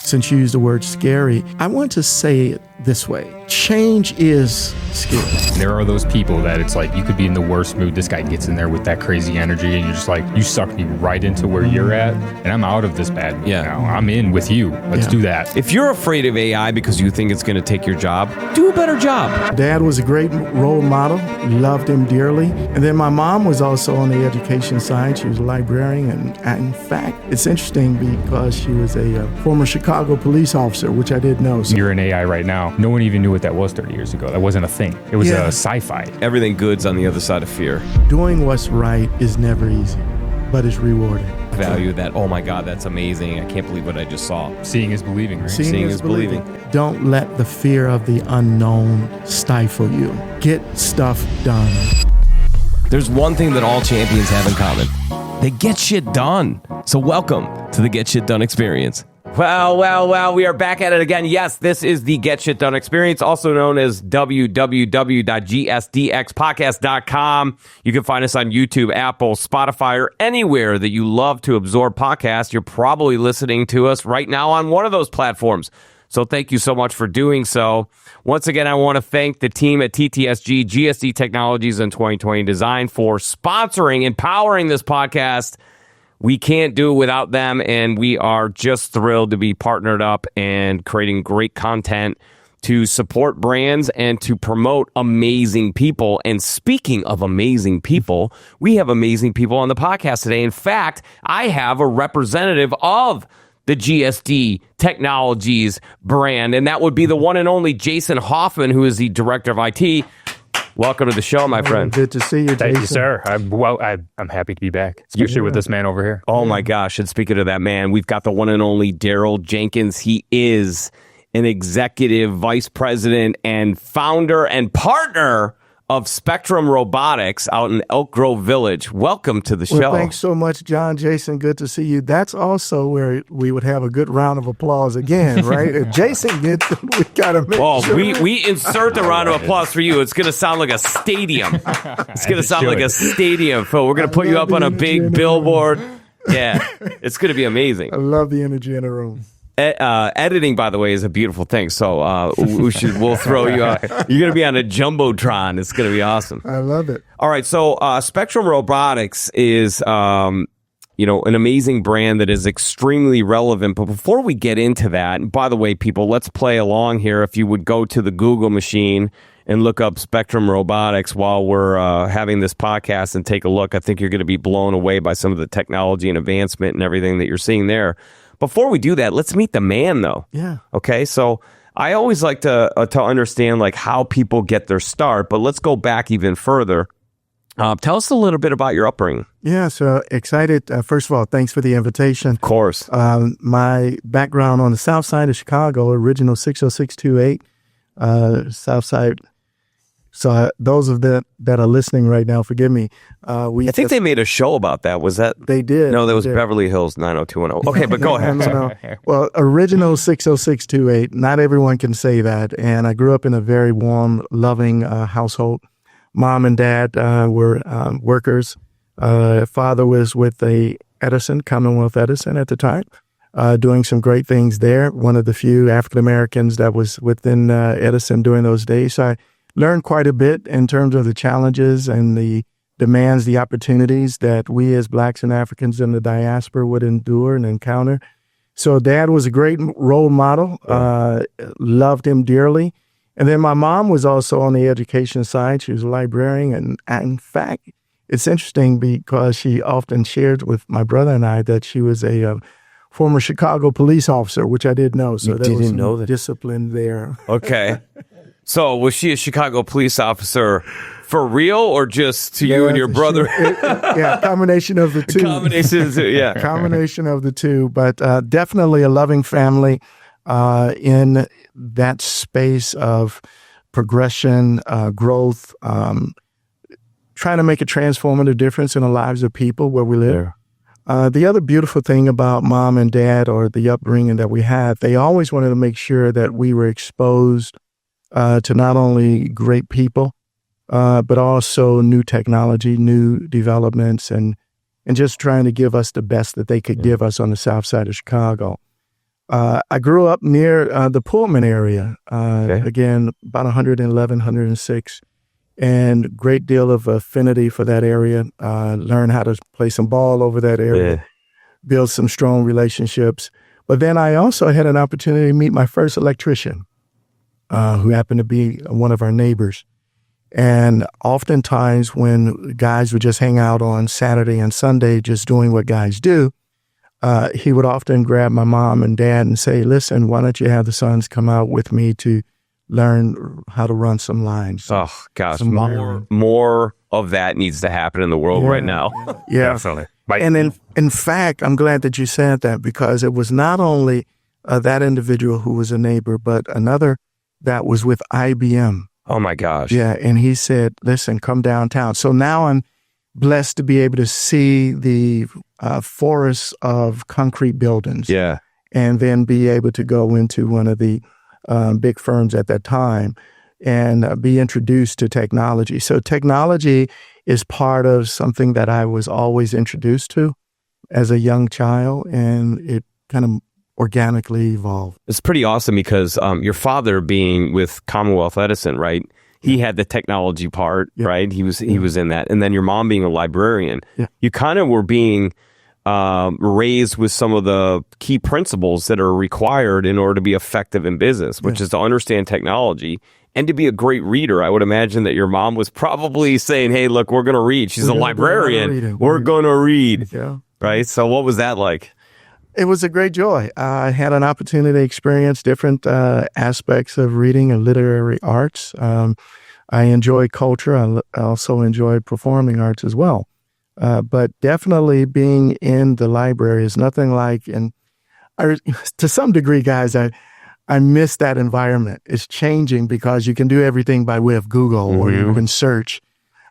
since you used the word scary, I want to say it this way. Change is scary. There are those people that it's like you could be in the worst mood. This guy gets in there with that crazy energy and you're just like, you sucked me right into where you're at and I'm out of this bad mood now. I'm in with you. Let's do that. If you're afraid of AI because you think it's going to take your job, do a better job. Dad was a great role model. Loved him dearly. And then my mom was also on the education side. She was a librarian. And in fact, it's interesting because she was a former Chicago police officer, which I didn't know. So you're in AI right now. No one even knew what that was 30 years ago. That wasn't a thing. It was a sci-fi. Everything good's on the other side of fear. Doing what's right is never easy, but it's rewarding. Value that. Oh my God, that's amazing. I can't believe what I just saw. Seeing is believing, right? Seeing is believing. Don't let the fear of the unknown stifle you. Get stuff done. There's one thing that all champions have in common. They get shit done. So welcome to the Get Shit Done experience. Well, we are back at it again. Yes, this is the Get Shit Done experience, also known as www.gsdxpodcast.com. You can find us on YouTube, Apple, Spotify, or anywhere that you love to absorb podcasts. You're probably listening to us right now on one of those platforms. So thank you so much for doing so. Once again, I want to thank the team at TTSG, GSD Technologies and 2020 Design for sponsoring and powering this podcast. We can't do it without them, and we are just thrilled to be partnered up and creating great content to support brands and to promote amazing people. And speaking of amazing people, we have amazing people on the podcast today. In fact, I have a representative of the GSD Technologies brand, and that would be the one and only Jason Hoffman, who is the director of IT. Welcome to the show, my friend. Good to see you, Jason. Thank you, sir. I'm happy to be back, especially with this man over here. Oh, my gosh. And speaking of that man, we've got the one and only Darryl Jenkins. He is an executive vice president and founder and partner of Spectrum Robotics out in Elk Grove Village. Welcome to the show. Well, thanks so much, John. Jason, good to see you. That's also where we would have a good round of applause again, right? If Jason gets it, we got to make sure. We insert the round of applause for you. It's going to sound like a stadium. It's going to sound like a stadium, Phil. We're going to put you up on a big billboard. Yeah, it's going to be amazing. I love the energy in the room. Editing, by the way, is a beautiful thing. So we'll throw you out. You're going to be on a Jumbotron. It's going to be awesome. I love it. All right. So Spectrum Robotics is, an amazing brand that is extremely relevant. But before we get into that, and by the way, people, let's play along here. If you would go to the Google machine and look up Spectrum Robotics while we're having this podcast and take a look, I think you're going to be blown away by some of the technology and advancement and everything that you're seeing there. Before we do that, let's meet the man, though. Yeah. Okay, so I always like to understand like how people get their start, but let's go back even further. Tell us a little bit about your upbringing. Yeah, so excited. First of all, thanks for the invitation. Of course. My background on the south side of Chicago, original 60628, south side. So those of that are listening right now, forgive me. I think they made a show about that. Was that? They did. No, that was Beverly Hills 90210. Okay, but go ahead. No. Well, original 60628. Not everyone can say that. And I grew up in a very warm, loving household. Mom and dad were workers. Father was with Commonwealth Edison at the time, doing some great things there. One of the few African Americans that was within Edison during those days. So I learned quite a bit in terms of the challenges and the demands, the opportunities that we as Blacks and Africans in the diaspora would endure and encounter. So Dad was a great role model, loved him dearly. And then my mom was also on the education side. She was a librarian. And in fact, it's interesting because she often shared with my brother and I that she was a former Chicago police officer, which I didn't know. So there was some discipline there. Okay. So was she a Chicago police officer for real or just to you and your brother? Combination of the two. Combination of the two, but definitely a loving family in that space of progression, growth, trying to make a transformative difference in the lives of people where we live. The other beautiful thing about mom and dad, or the upbringing that we had, they always wanted to make sure that we were exposed to not only great people, but also new technology, new developments, and just trying to give us the best that they could give us on the south side of Chicago. I grew up near the Pullman area, again, about 111, 106, and great deal of affinity for that area. Learn how to play some ball over that area, build some strong relationships. But then I also had an opportunity to meet my first electrician, who happened to be one of our neighbors. And oftentimes when guys would just hang out on Saturday and Sunday, just doing what guys do, he would often grab my mom and dad and say, listen, why don't you have the sons come out with me to learn how to run some lines. Oh, gosh. More of that needs to happen in the world right now. Yeah. Definitely. And in fact, I'm glad that you said that, because it was not only that individual who was a neighbor, but another that was with IBM. Oh, my gosh. Yeah. And he said, listen, come downtown. So now I'm blessed to be able to see the forests of concrete buildings. Yeah. And then be able to go into one of the big firms at that time and be introduced to technology. So technology is part of something that I was always introduced to as a young child, and it kind of organically evolved. It's pretty awesome because your father being with Commonwealth Edison, right? He had the technology part, right? He was in that. And then your mom being a librarian, you kind of were being raised with some of the key principles that are required in order to be effective in business, which is to understand technology and to be a great reader. I would imagine that your mom was probably saying, hey, look, we're going to read. She's a librarian. We're going to read. Yeah. Right? So what was that like? It was a great joy. I had an opportunity to experience different aspects of reading and literary arts. I enjoy culture. I also enjoy performing arts as well. But definitely being in the library is nothing like, and to some degree, guys, I miss that environment. It's changing because you can do everything by way of Google or you can search.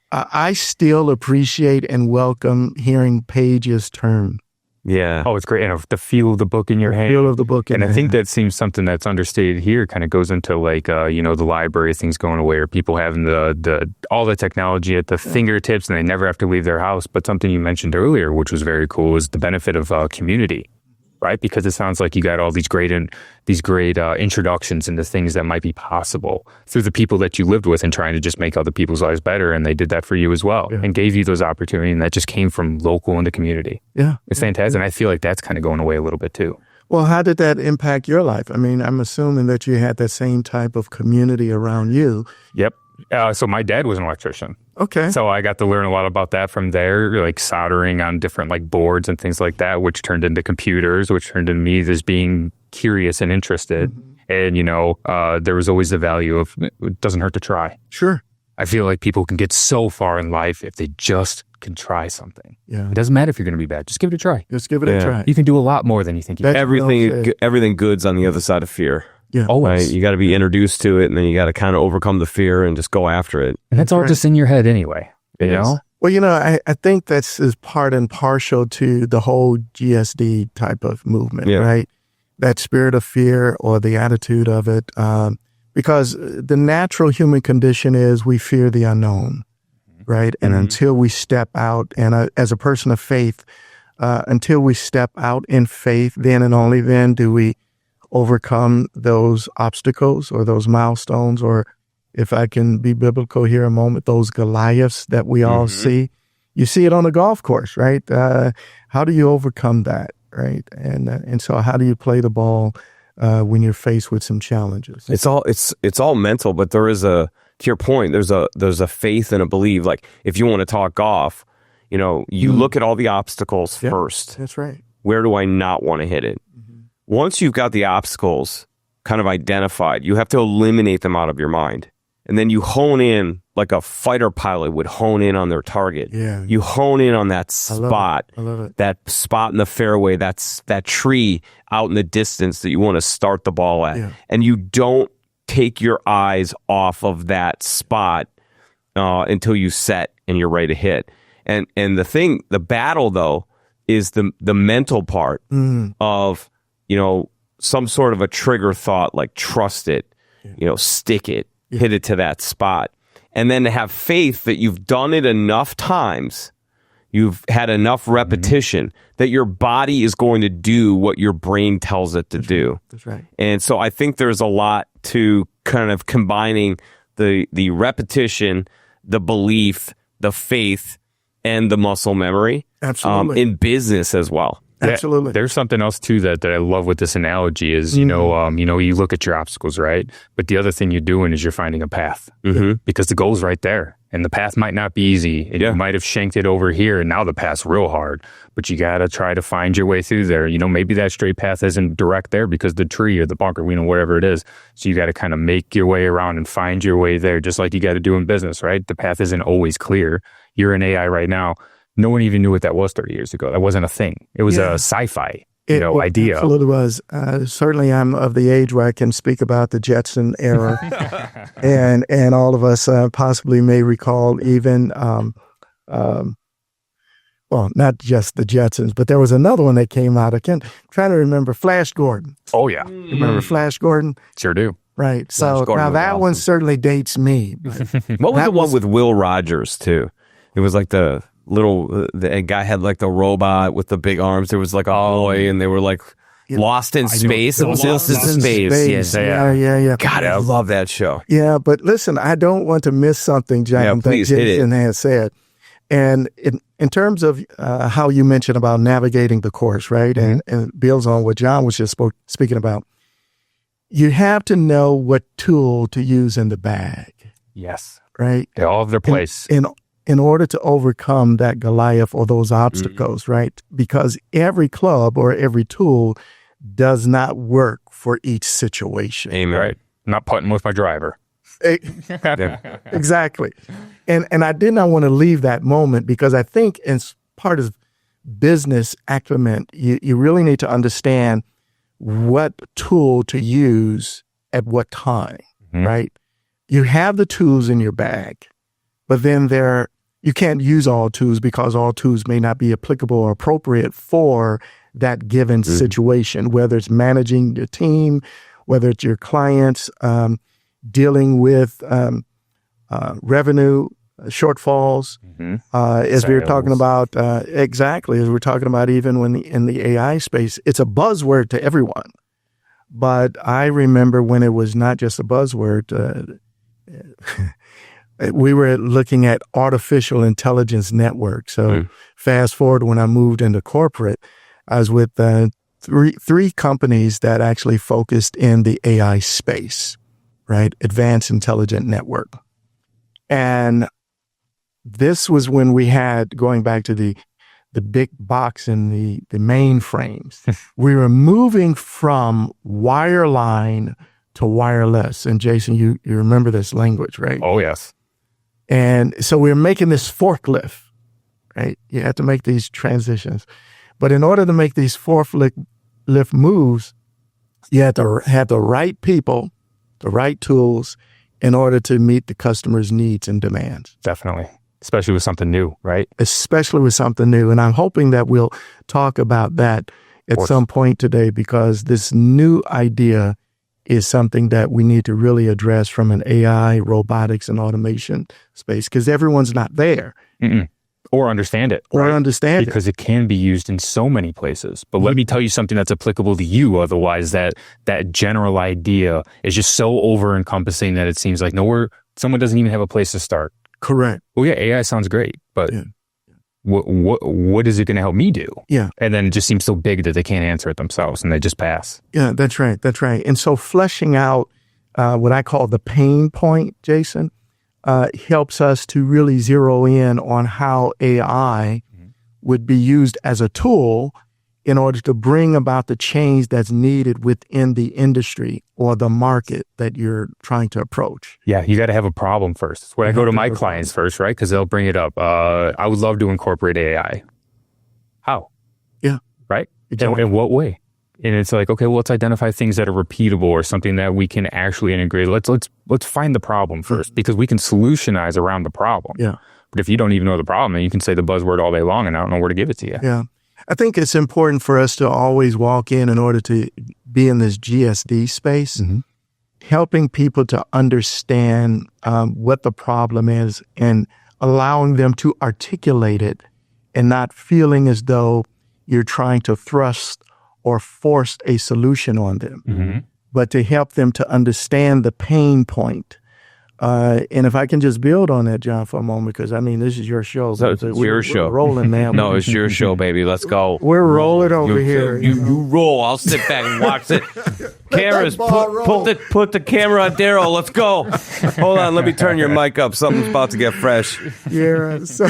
I still appreciate and welcome hearing pages turn. Yeah. Oh, it's great. And the feel of the book in your hand. Feel of the book in your hand. And I think that seems something that's understated here, kind of goes into like, the library, things going away, or people having the all the technology at the fingertips and they never have to leave their house. But something you mentioned earlier, which was very cool, is the benefit of community, right? Because it sounds like you got all these great introductions into things that might be possible through the people that you lived with and trying to just make other people's lives better. And they did that for you as well and gave you those opportunities, and that just came from local in the community. Yeah. It's fantastic. And I feel like that's kind of going away a little bit too. Well, how did that impact your life? I mean, I'm assuming that you had that same type of community around you. Yep. So my dad was an electrician. Okay. So I got to learn a lot about that from there, like soldering on different like boards and things like that, which turned into computers, which turned into me as being curious and interested. And, there was always the value of it doesn't hurt to try. Sure. I feel like people can get so far in life if they just can try something. Yeah. It doesn't matter if you're going to be bad. Just give it a try. Just give it a try. You can do a lot more than you think you can. Everything good's on the other side of fear. Yeah. Always. Right? You got to be introduced to it, and then you got to kind of overcome the fear and just go after it. And that's all just in your head anyway. You know? Well, I think that's is part and partial to the whole GSD type of movement, right? That spirit of fear or the attitude of it, because the natural human condition is we fear the unknown, right? And until we step out, and as a person of faith, until we step out in faith, then and only then do we overcome those obstacles or those milestones, or if I can be biblical here a moment, those Goliaths that we all see. You see it on the golf course, right? How do you overcome that, right? And so how do you play the ball when you're faced with some challenges? It's all mental, but there is to your point, there's a faith and a belief. Like if you want to talk golf, you look at all the obstacles first. That's right. Where do I not want to hit it? Once you've got the obstacles kind of identified, you have to eliminate them out of your mind. And then you hone in like a fighter pilot would hone in on their target. Yeah. You hone in on that spot. I love it. That spot in the fairway, that tree out in the distance that you want to start the ball at. Yeah. And you don't take your eyes off of that spot until you set and you're ready to hit. And the battle though is the mental part of some sort of a trigger thought, like trust it, stick it, hit it to that spot. And then to have faith that you've done it enough times You've had enough repetition that your body is going to do what your brain tells it to do. That's right. And so I think there's a lot to kind of combining the repetition, the belief, the faith, and the muscle memory. Absolutely. In business as well. Absolutely. There's something else too that I love with this analogy is, you know, you look at your obstacles, right? But the other thing you're doing is you're finding a path because the goal's right there. And the path might not be easy. And you might have shanked it over here and now the path's real hard. But you got to try to find your way through there. You know, maybe that straight path isn't direct there because the tree or the bunker, you know, whatever it is. So you got to kind of make your way around and find your way there, just like you got to do in business, right? The path isn't always clear. You're in AI right now. No one even knew what that was 30 years ago. That wasn't a thing. It was a sci-fi, idea. It absolutely was. Certainly, I'm of the age where I can speak about the Jetson era, and all of us possibly may recall even, well, not just the Jetsons, but there was another one that came out. I'm trying to remember Flash Gordon. Oh yeah, You remember Flash Gordon? Sure do. Right. So now that one certainly dates me. What was the one with Will Rogers too? It was like the guy had like the robot with the big arms. There was like a boy, and they were like lost in space. Lost in space. Yeah. God, I love that show. Yeah, but listen, I don't want to miss something, John, that Jason has said. And in terms of how you mentioned about navigating the course, right? And builds on what John was just speaking about. You have to know what tool to use in the bag. Yes. Right? They all have their place. In order to overcome that Goliath or those obstacles, right? Because every club or every tool does not work for each situation. Amen. Right. I'm not putting with my driver. Exactly. And I did not want to leave that moment because I think as part of business acumen, you really need to understand what tool to use at what time, right? You have the tools in your bag, but then you can't use all tools because all tools may not be applicable or appropriate for that given situation, whether it's managing your team, whether it's your clients, dealing with revenue shortfalls, as we were talking about, as we're talking about even when in the AI space, it's a buzzword to everyone. But I remember when it was not just a buzzword, we were looking at artificial intelligence networks. So fast forward when I moved into corporate, I was with three companies that actually focused in the AI space, right? Advanced Intelligent Network. And this was when we had, going back to the big box and the mainframes, we were moving from wireline to wireless. And Jason, you remember this language, right? Oh, yes. And so we're making this forklift, right? You have to make these transitions. But in order to make these forklift moves, you have to have the right people, the right tools in order to meet the customer's needs and demands. Definitely. Especially with something new, right? Especially with something new. And I'm hoping that we'll talk about that at some point today because this new idea is something that we need to really address from an AI, robotics, and automation space because everyone's not there. Or understand it. Because it can be used in so many places. But let me tell you something that's applicable to you. Otherwise, that general idea is just so over-encompassing that it seems like someone doesn't even have a place to start. Correct. Well, yeah, AI sounds great, but what is it going to help me do? Yeah. And then it just seems so big that they can't answer it themselves and they just pass. Yeah, that's right. And so fleshing out what I call the pain point, Jason, helps us to really zero in on how AI would be used as a tool in order to bring about the change that's needed within the industry or the market that you're trying to approach. Yeah, you got to have a problem first. That's when I go to my clients first, right? Because they'll bring it up. I would love to incorporate AI. How? Yeah. Right? Exactly. In what way? And it's like, okay, well, let's identify things that are repeatable or something that we can actually integrate. Let's find the problem first because we can solutionize around the problem. Yeah. But if you don't even know the problem, then you can say the buzzword all day long and I don't know where to give it to you. Yeah. I think it's important for us to always walk in order to be in this GSD space, helping people to understand what the problem is and allowing them to articulate it and not feeling as though you're trying to thrust or force a solution on them, but to help them to understand the pain point. And if I can just build on that, John, for a moment, because I mean, this is your show. We're show. Rolling, man. No, it's your show, baby. Let's go. We're rolling over here. You roll. I'll sit back and watch it. Cameras, put the camera on Darryl. Let's go. Hold on. Let me turn your mic up. Something's about to get fresh. Yeah. So,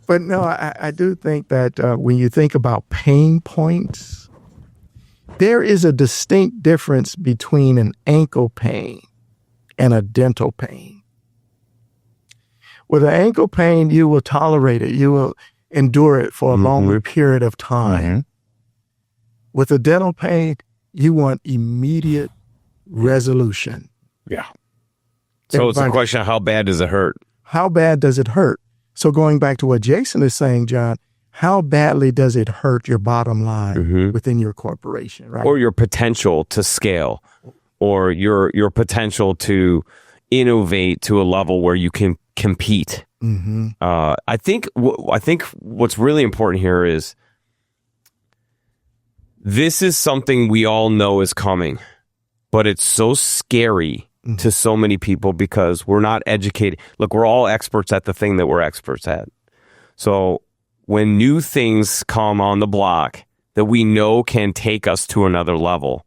but no, I do think that when you think about pain points, there is a distinct difference between an ankle pain and a dental pain. With an ankle pain, you will tolerate it. You will endure it for a longer period of time. With a dental pain, you want immediate resolution. Yeah. So it's a question of how bad does it hurt? How bad does it hurt? So going back to what Jason is saying, John, how badly does it hurt your bottom line within your corporation, right? Or your potential to scale, or your potential to innovate to a level where you can compete. I think what's really important here is this is something we all know is coming, but it's so scary to so many people because we're not educated. Look, we're all experts at the thing that we're experts at. So when new things come on the block that we know can take us to another level,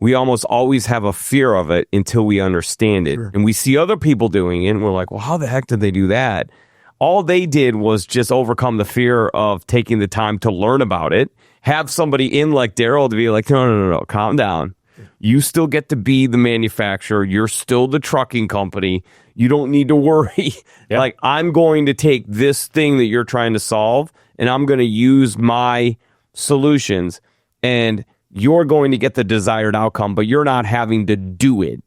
we almost always have a fear of it until we understand it. Sure. And we see other people doing it, and we're like, well, how the heck did they do that? All they did was just overcome the fear of taking the time to learn about it, have somebody in like Darryl to be like, no, calm down. You still get to be the manufacturer. You're still the trucking company. You don't need to worry. Yeah. Like, I'm going to take this thing that you're trying to solve, and I'm going to use my solutions, and you're going to get the desired outcome, but you're not having to do it.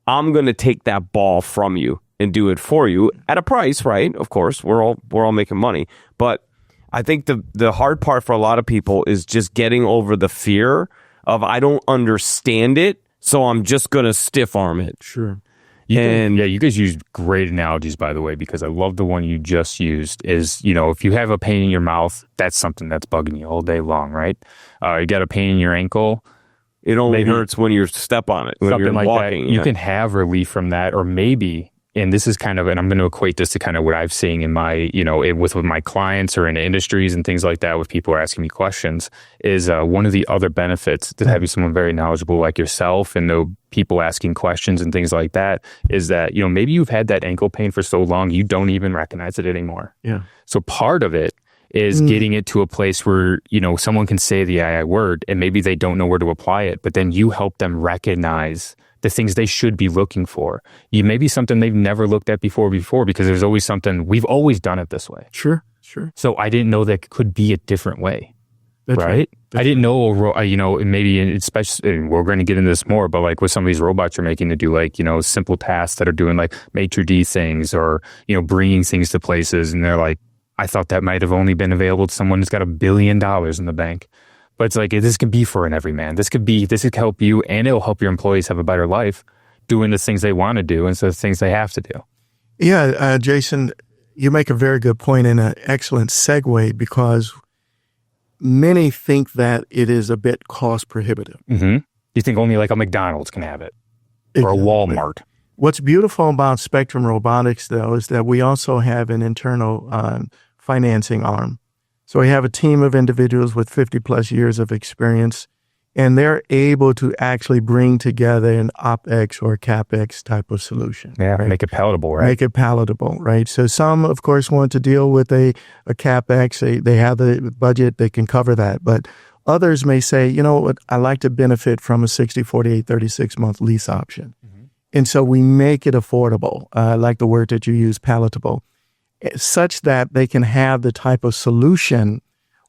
I'm going to take that ball from you and do it for you at a price, right? Of course, we're all making money. But I think the hard part for a lot of people is just getting over the fear of, I don't understand it, so I'm just going to stiff arm it. Sure. You guys use great analogies, by the way, because I love the one you just used is, if you have a pain in your mouth, that's something that's bugging you all day long, right? You got a pain in your ankle. It only hurts when you step on it, when something you're like walking. That. You can have relief from that, or maybe, and this is and I'm going to equate this to kind of what I've seen in my, with my clients or in industries and things like that, with people asking me questions, is one of the other benefits to having someone very knowledgeable like yourself and the people asking questions and things like that is that, maybe you've had that ankle pain for so long, you don't even recognize it anymore. Yeah. So part of it is getting it to a place where, someone can say the AI word and maybe they don't know where to apply it, but then you help them recognize the things they should be looking for. You may be something they've never looked at before because there's always something, we've always done it this way. Sure. So I didn't know that could be a different way. That's right. I didn't know, maybe especially, and we're going to get into this more, but like with some of these robots you're making to do like, simple tasks that are doing like maitre d' things or, bringing things to places. And they're like, I thought that might have only been available to someone who's got $1 billion in the bank. But it's like, this could be for an everyman. This could help you, and it'll help your employees have a better life doing the things they want to do instead of things they have to do. Yeah, Jason, you make a very good point and an excellent segue, because many think that it is a bit cost prohibitive. You think only like a McDonald's can have it, or a Walmart. What's beautiful about Spectrum Robotics, though, is that we also have an internal financing arm. So we have a team of individuals with 50 plus years of experience, and they're able to actually bring together an OpEx or CapEx type of solution. Yeah, right? Make it palatable, right? Make it palatable, right? So some, of course, want to deal with a CapEx. They have the budget, they can cover that. But others may say, you know what, I like to benefit from a 60, 48, 36-month lease option. And so we make it affordable, like the word that you use, palatable, such that they can have the type of solution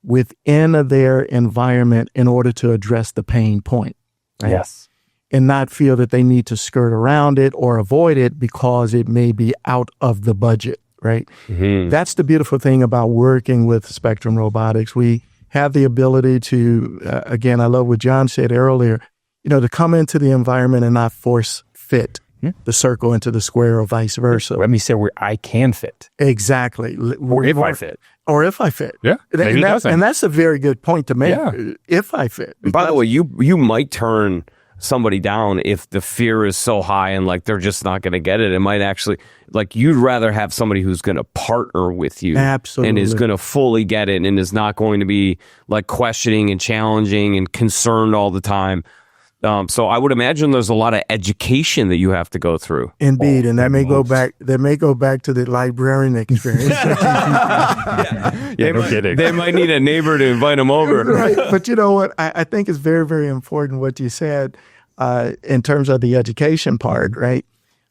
within their environment in order to address the pain point. Right? Yes. And not feel that they need to skirt around it or avoid it because it may be out of the budget, right? That's the beautiful thing about working with Spectrum Robotics. We have the ability to, again, I love what John said earlier, to come into the environment and not force fit the circle into the square or vice versa. Let me say where I can fit. Exactly. Or if I fit. Or if I fit. Yeah. Maybe it doesn't. And that's a very good point to make. Yeah. If I fit. And by the way, you might turn somebody down if the fear is so high and like they're just not going to get it. It might actually, like, you'd rather have somebody who's going to partner with you. Absolutely. And is going to fully get it and is not going to be like questioning and challenging and concerned all the time. So I would imagine there's a lot of education that you have to go through. Indeed, and that may go back to the librarian experience. No kidding. They might need a neighbor to invite them over. Right. But you know what? I think it's very, very important what you said in terms of the education part, right?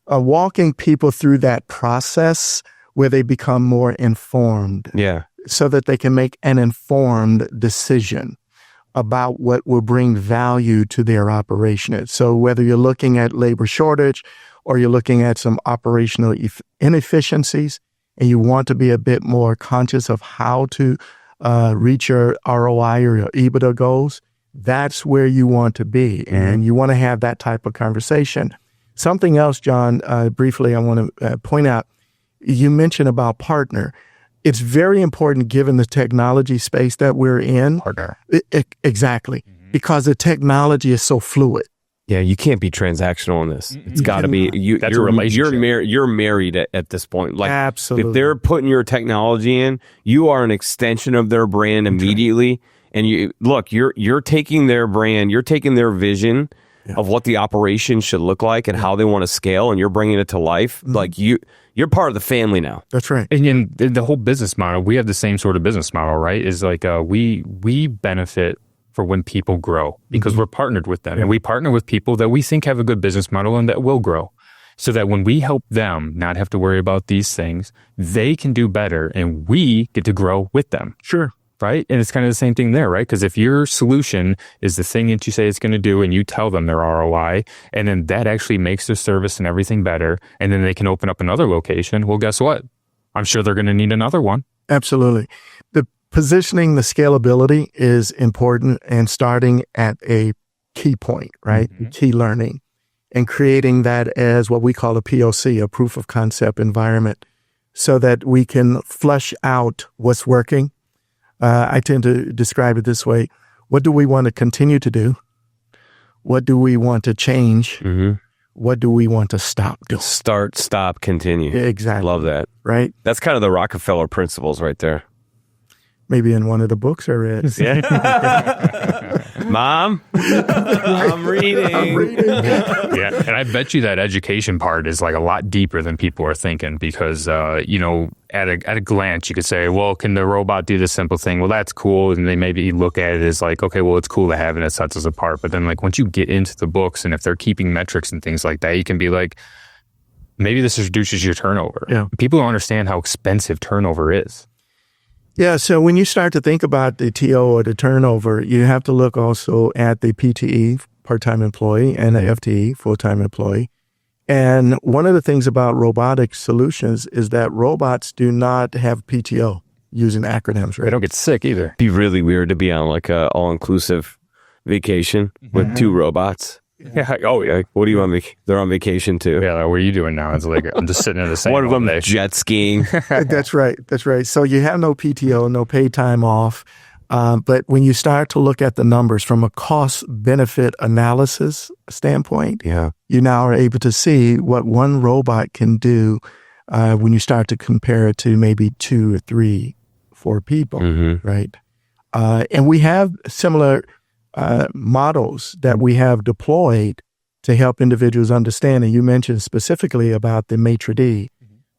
Walking people through that process where they become more informed. Yeah. So that they can make an informed decision about what will bring value to their operation. So whether you're looking at labor shortage or you're looking at some operational inefficiencies and you want to be a bit more conscious of how to reach your ROI or your EBITDA goals, that's where you want to be. And you want to have that type of conversation. Something else, John, briefly, I want to point out, you mentioned about partner. It's very important given the technology space that we're in. Partner. Exactly. Because the technology is so fluid. Yeah, you can't be transactional in this. It's got to be That's a relationship. You're married at this point. Like, absolutely. If they're putting your technology in, you are an extension of their brand immediately. And you're taking their brand, you're taking their vision of what the operation should look like and how they want to scale, and you're bringing it to life. Like you're part of the family now. That's right. And the whole business model, we have the same sort of business model, right? Is like we benefit for when people grow because we're partnered with them. And we partner with people that we think have a good business model and that will grow. So that when we help them not have to worry about these things, they can do better and we get to grow with them. Sure. Right? And it's kind of the same thing there, right? Because if your solution is the thing that you say it's going to do and you tell them their ROI, and then that actually makes their service and everything better, and then they can open up another location, well, guess what? I'm sure they're going to need another one. Absolutely. The positioning, the scalability is important, and starting at a key point, right? Key learning, and creating that as what we call a POC, a proof of concept environment, so that we can flesh out what's working. I tend to describe it this way. What do we want to continue to do? What do we want to change? What do we want to stop doing? Start, stop, continue. Exactly. Love that. Right? That's kind of the Rockefeller principles right there. Maybe in one of the books I read. Mom, I'm reading. Yeah, and I bet you that education part is like a lot deeper than people are thinking because, at a glance, you could say, well, can the robot do this simple thing? Well, that's cool. And they maybe look at it as like, okay, well, it's cool to have it. It sets us apart. But then like once you get into the books and if they're keeping metrics and things like that, you can be like, maybe this reduces your turnover. Yeah. People don't understand how expensive turnover is. Yeah, so when you start to think about the TO or the turnover, you have to look also at the PTE, part-time employee, and the FTE, full-time employee. And one of the things about robotic solutions is that robots do not have PTO using acronyms, right? They don't get sick either. It'd be really weird to be on like a all-inclusive vacation with two robots. Yeah. Oh, yeah. Like, what do you want? They're on vacation too. Yeah. Like, what are you doing now? It's like I'm just sitting in the same. One of them jet skiing. That's right. That's right. So you have no PTO, no paid time off. But when you start to look at the numbers from a cost-benefit analysis standpoint, you now are able to see what one robot can do when you start to compare it to maybe 2 or 3, 4 people, right? And we have similar models that we have deployed to help individuals understand. And you mentioned specifically about the maitre d'.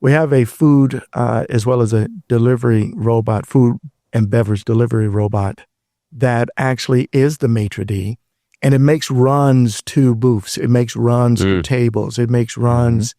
We have a food as well as a delivery robot, food and beverage delivery robot that actually is the maitre d', and it makes runs to booths. It makes runs to tables. It makes runs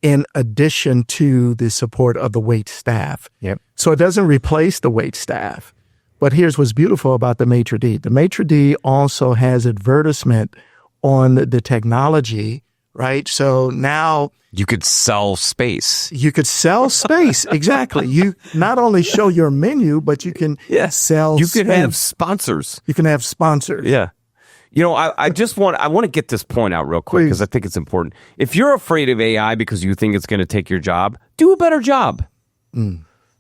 in addition to the support of the wait staff. So it doesn't replace the wait staff. But here's what's beautiful about the maitre d'. The maitre d' also has advertisement on the technology, right? So now you could sell space. You could sell space. Exactly. You not only show your menu, but you can sell You space. could have sponsors. You can have sponsors. Yeah. You know, I want to get this point out real quick because I think it's important. If you're afraid of AI because you think it's going to take your job, do a better job.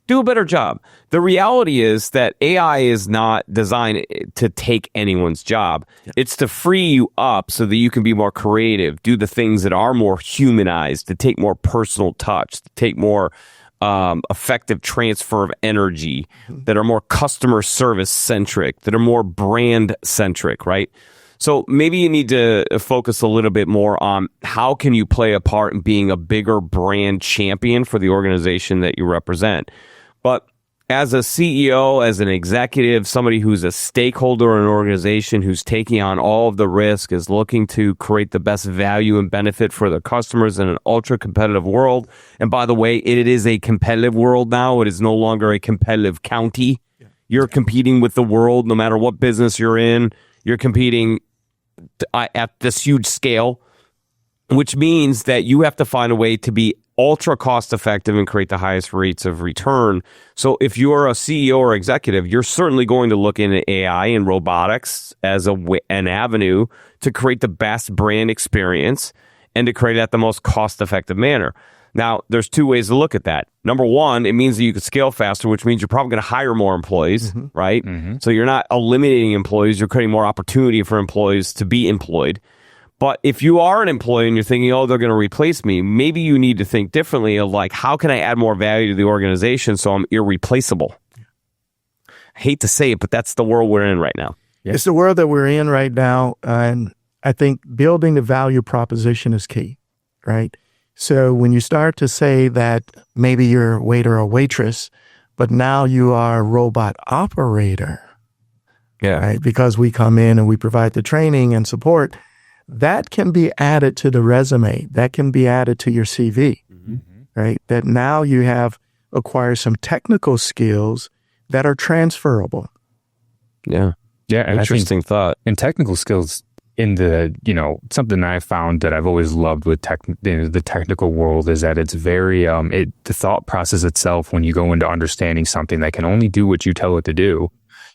do a better job. The reality is that AI is not designed to take anyone's job. It's to free you up so that you can be more creative, do the things that are more humanized, to take more personal touch, to take more effective transfer of energy, that are more customer service centric, that are more brand centric, right? So maybe you need to focus a little bit more on how can you play a part in being a bigger brand champion for the organization that you represent. But as a CEO, as an executive, somebody who's a stakeholder in an organization, who's taking on all of the risk, is looking to create the best value and benefit for their customers in an ultra competitive world. And by the way, it is a competitive world now. It is no longer a competitive county. You're competing with the world, no matter what business you're in. You're competing at this huge scale, which means that you have to find a way to be ultra cost effective and create the highest rates of return. So if you're a CEO or executive, you're certainly going to look into AI and robotics as an avenue to create the best brand experience and to create it at the most cost effective manner. Now, there's two ways to look at that. Number one, it means that you can scale faster, which means you're probably going to hire more employees, right? So you're not eliminating employees, you're creating more opportunity for employees to be employed. But if you are an employee and you're thinking, oh, they're going to replace me, maybe you need to think differently of like, how can I add more value to the organization so I'm irreplaceable? I hate to say it, but that's the world we're in right now. Yeah. It's the world that we're in right now. And I think building the value proposition is key, right? So when you start to say that maybe you're a waiter or waitress, but now you are a robot operator, right? Because we come in and we provide the training and support, that can be added to the resume. That can be added to your CV, right? That now you have acquired some technical skills that are transferable. Yeah. Interesting thought. And technical skills in the, something I found that I've always loved with the technical world is that it's very, the thought process itself, when you go into understanding something that can only do what you tell it to do,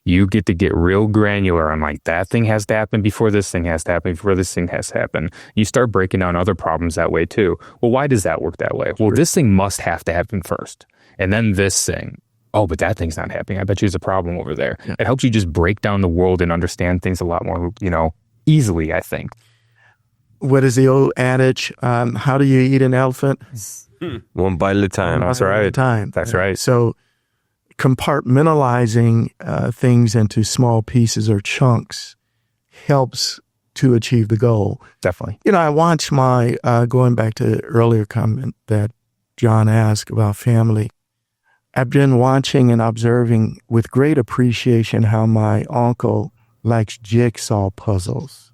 you get to get real granular on like, that thing has to happen before this thing has to happen, before this thing has to happen. You start breaking down other problems that way too. Well, why does that work that way? Well, this thing must have to happen first. And then this thing. Oh, but that thing's not happening. I bet you there's a problem over there. Yeah. It helps you just break down the world and understand things a lot more, easily, I think. What is the old adage? How do you eat an elephant? One bite at a time. That's right. That's right. So compartmentalizing things into small pieces or chunks helps to achieve the goal. Definitely. I watch going back to the earlier comment that John asked about family, I've been watching and observing with great appreciation how my uncle likes jigsaw puzzles.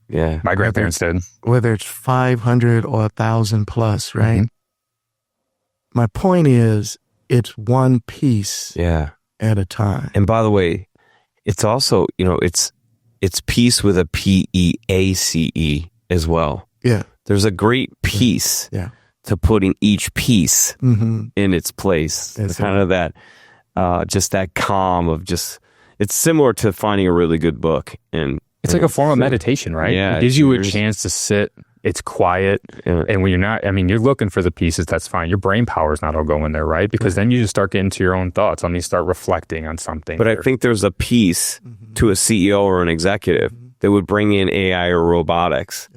Yeah. My grandparents did. Whether it's 500 or 1,000 plus, right? My point is, it's one piece at a time. And by the way, it's also, it's piece with a P-E-A-C-E as well. Yeah. There's a great piece to putting each piece in its place. That's kind of that, just that calm of just, it's similar to finding a really good book. And it's like a form of meditation, right? Yeah. It gives you a chance to sit. It's quiet. And when you're not, you're looking for the pieces, that's fine. Your brain power is not all going there, right? Because then you just start getting to your own thoughts. You start reflecting on something. But I think there's a piece to a CEO or an executive that would bring in AI or robotics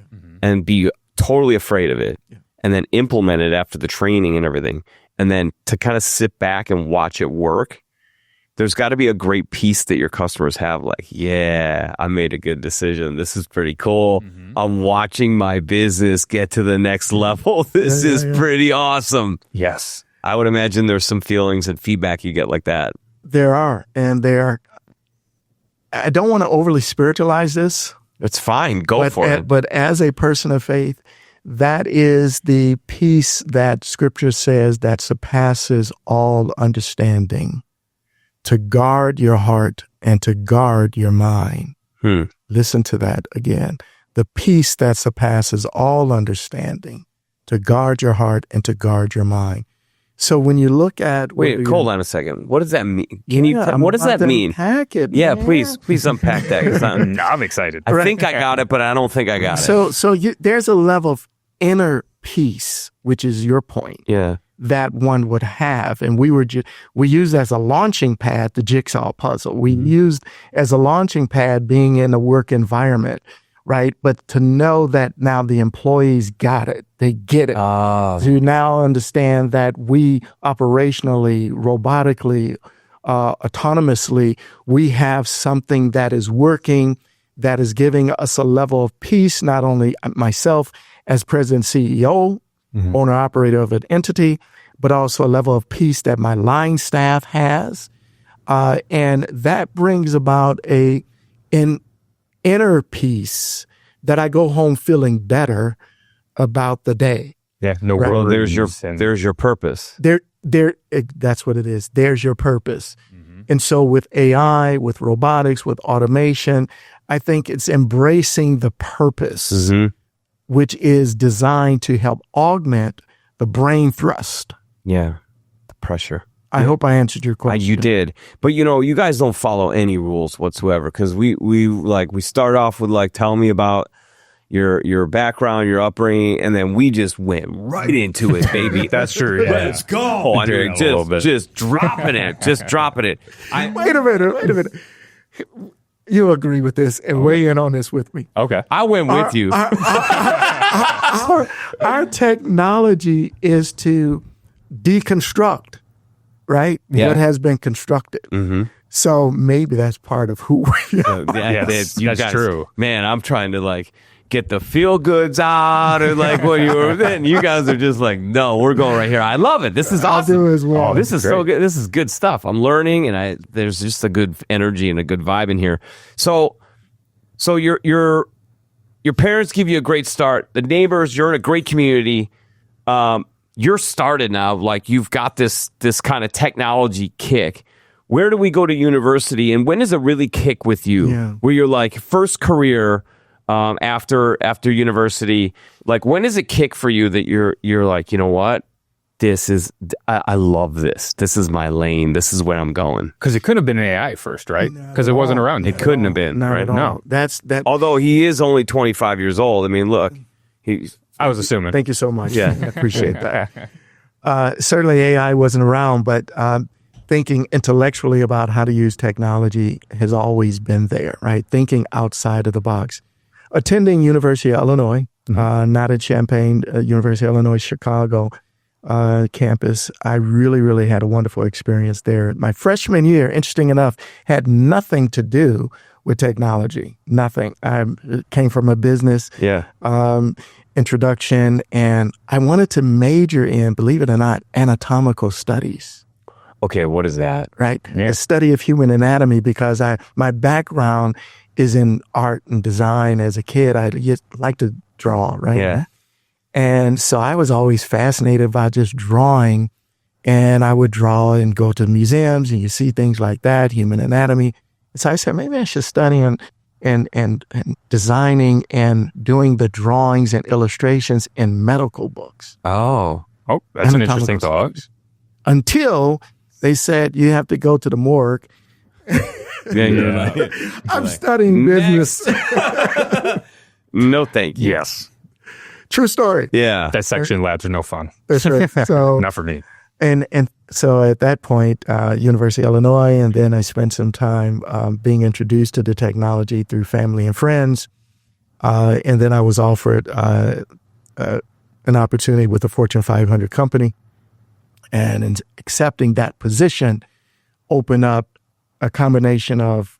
and be totally afraid of it and then implement it after the training and everything. And then to kind of sit back and watch it work. There's got to be a great piece that your customers have, like, yeah, I made a good decision. This is pretty cool. I'm watching my business get to the next level. This is pretty awesome. Yes. I would imagine there's some feelings and feedback you get like that. There are. And I don't want to overly spiritualize this. It's fine. Go for it. But as a person of faith, that is the peace that Scripture says that surpasses all understanding. To guard your heart and to guard your mind. Listen to that again. The peace that surpasses all understanding. To guard your heart and to guard your mind. So when you look at... Wait, hold on a second. What does that mean? What does that mean? Unpack it, yeah, please unpack that. 'Cause I'm excited. I think I got it, but I don't think I got it. So there's a level of inner peace, which is your point. Yeah. that one would have. And we used as a launching pad the jigsaw puzzle. We used as a launching pad being in a work environment, right? But to know that now the employees got it, they get it. To now understand that we operationally, robotically, autonomously, we have something that is working, that is giving us a level of peace, not only myself as president, CEO, owner operator of an entity, but also a level of peace that my line staff has. And that brings about an inner peace that I go home feeling better about the day. Yeah, no right? Well, there's your purpose. That's what it is. There's your purpose. And so with AI, with robotics, with automation, I think it's embracing the purpose, which is designed to help augment the brain thrust. Yeah, the pressure. I hope I answered your question. You did. But, you guys don't follow any rules whatsoever, because we start off with, like, tell me about your background, your upbringing, and then we just went right into it, baby. That's true. Yeah. Let's go. I mean, just dropping it. Just dropping it. Wait a minute. You agree with this and weigh in on this with me. Okay. I went with you. Our technology is to deconstruct, right? Yeah. What has been constructed. So maybe that's part of who we are. Yes, that's true. Man, I'm trying to, like, get the feel goods out, or like what you were then. You guys are just like, no, we're going right here. I love it. This is awesome. I'll do as well. Oh, this is so good. This is good stuff. I'm learning, and there's just a good energy and a good vibe in here. So your parents give you a great start. The neighbors, you're in a great community. You're started now. Like, you've got this kind of technology kick. Where do we go to university, and when does it really kick with you? Yeah. Where you're like, first career after university, like, when does it kick for you that you're like, you know what? I love this. This is my lane. This is where I'm going. Because it could have been AI first, right? Because it wasn't around. It couldn't have been, right? No, that's that. Although he is only 25 years old. I mean, look, I was assuming. Thank you so much. Yeah. I appreciate that. Certainly AI wasn't around, but thinking intellectually about how to use technology has always been there, right? Thinking outside of the box. Attending University of Illinois, not at Champaign, University of Illinois, Chicago campus, I really, really had a wonderful experience there. My freshman year, interesting enough, had nothing to do with technology. Nothing. I came from a business introduction, and I wanted to major in, believe it or not, anatomical studies. Okay, what is that? Right? Yeah. The study of human anatomy, because my background is in art and design. As a kid, I like to draw, right? Yeah. And so I was always fascinated by just drawing, and I would draw and go to museums, and you see things like that, human anatomy. So I said, maybe I should study and designing and doing the drawings and illustrations in medical books. Oh, that's an interesting thought. Until they said you have to go to the morgue. I'm studying business. No, thank you. Yes. True story. Yeah. Dissection labs are no fun. That's right. So, not for me. And so at that point, University of Illinois, and then I spent some time being introduced to the technology through family and friends. And then I was offered an opportunity with a Fortune 500 company. And in accepting that position opened up a combination of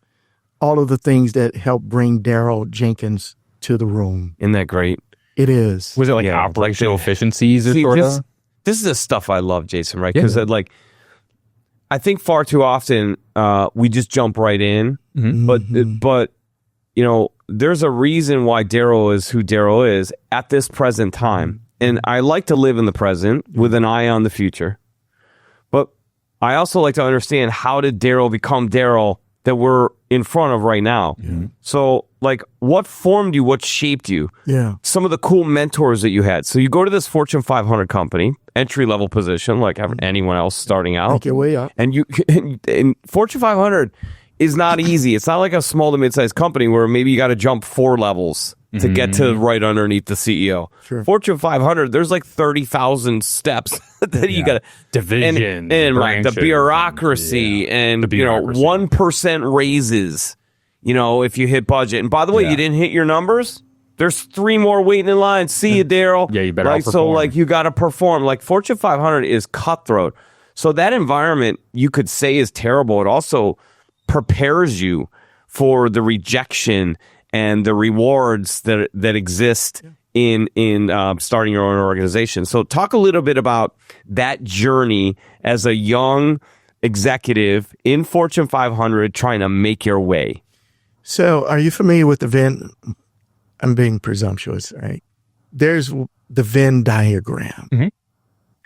all of the things that helped bring Darryl Jenkins to the room. Isn't that great? It is. Was it like operational efficiencies or sort of? This is the stuff I love, Jason, right? Because I think far too often we just jump right in. But there's a reason why Darryl is who Darryl is at this present time. And I like to live in the present with an eye on the future. But I also like to understand, how did Darryl become Darryl that we're in front of right now? Yeah. So, like, what formed you? What shaped you? Yeah. Some of the cool mentors that you had. So you go to this Fortune 500 company, entry-level position, like anyone else starting out. Make your way up. And Fortune 500 is not easy. It's not like a small to mid-sized company where maybe you got to jump 4 levels to get to right underneath the CEO. Sure. Fortune 500, there's like 30,000 steps that you got to division and right, the bureaucracy and the bureaucracy. 1% raises. If you hit budget. And by the way, you didn't hit your numbers. There's 3 more waiting in line. See you, Darryl. Yeah, you better outperform. So you got to perform. Like Fortune 500 is cutthroat. So that environment you could say is terrible. It also prepares you for the rejection and the rewards that exist in starting your own organization. So talk a little bit about that journey as a young executive in Fortune 500 trying to make your way. So are you familiar with the Venn? I'm being presumptuous, right? There's the Venn diagram. Mm-hmm.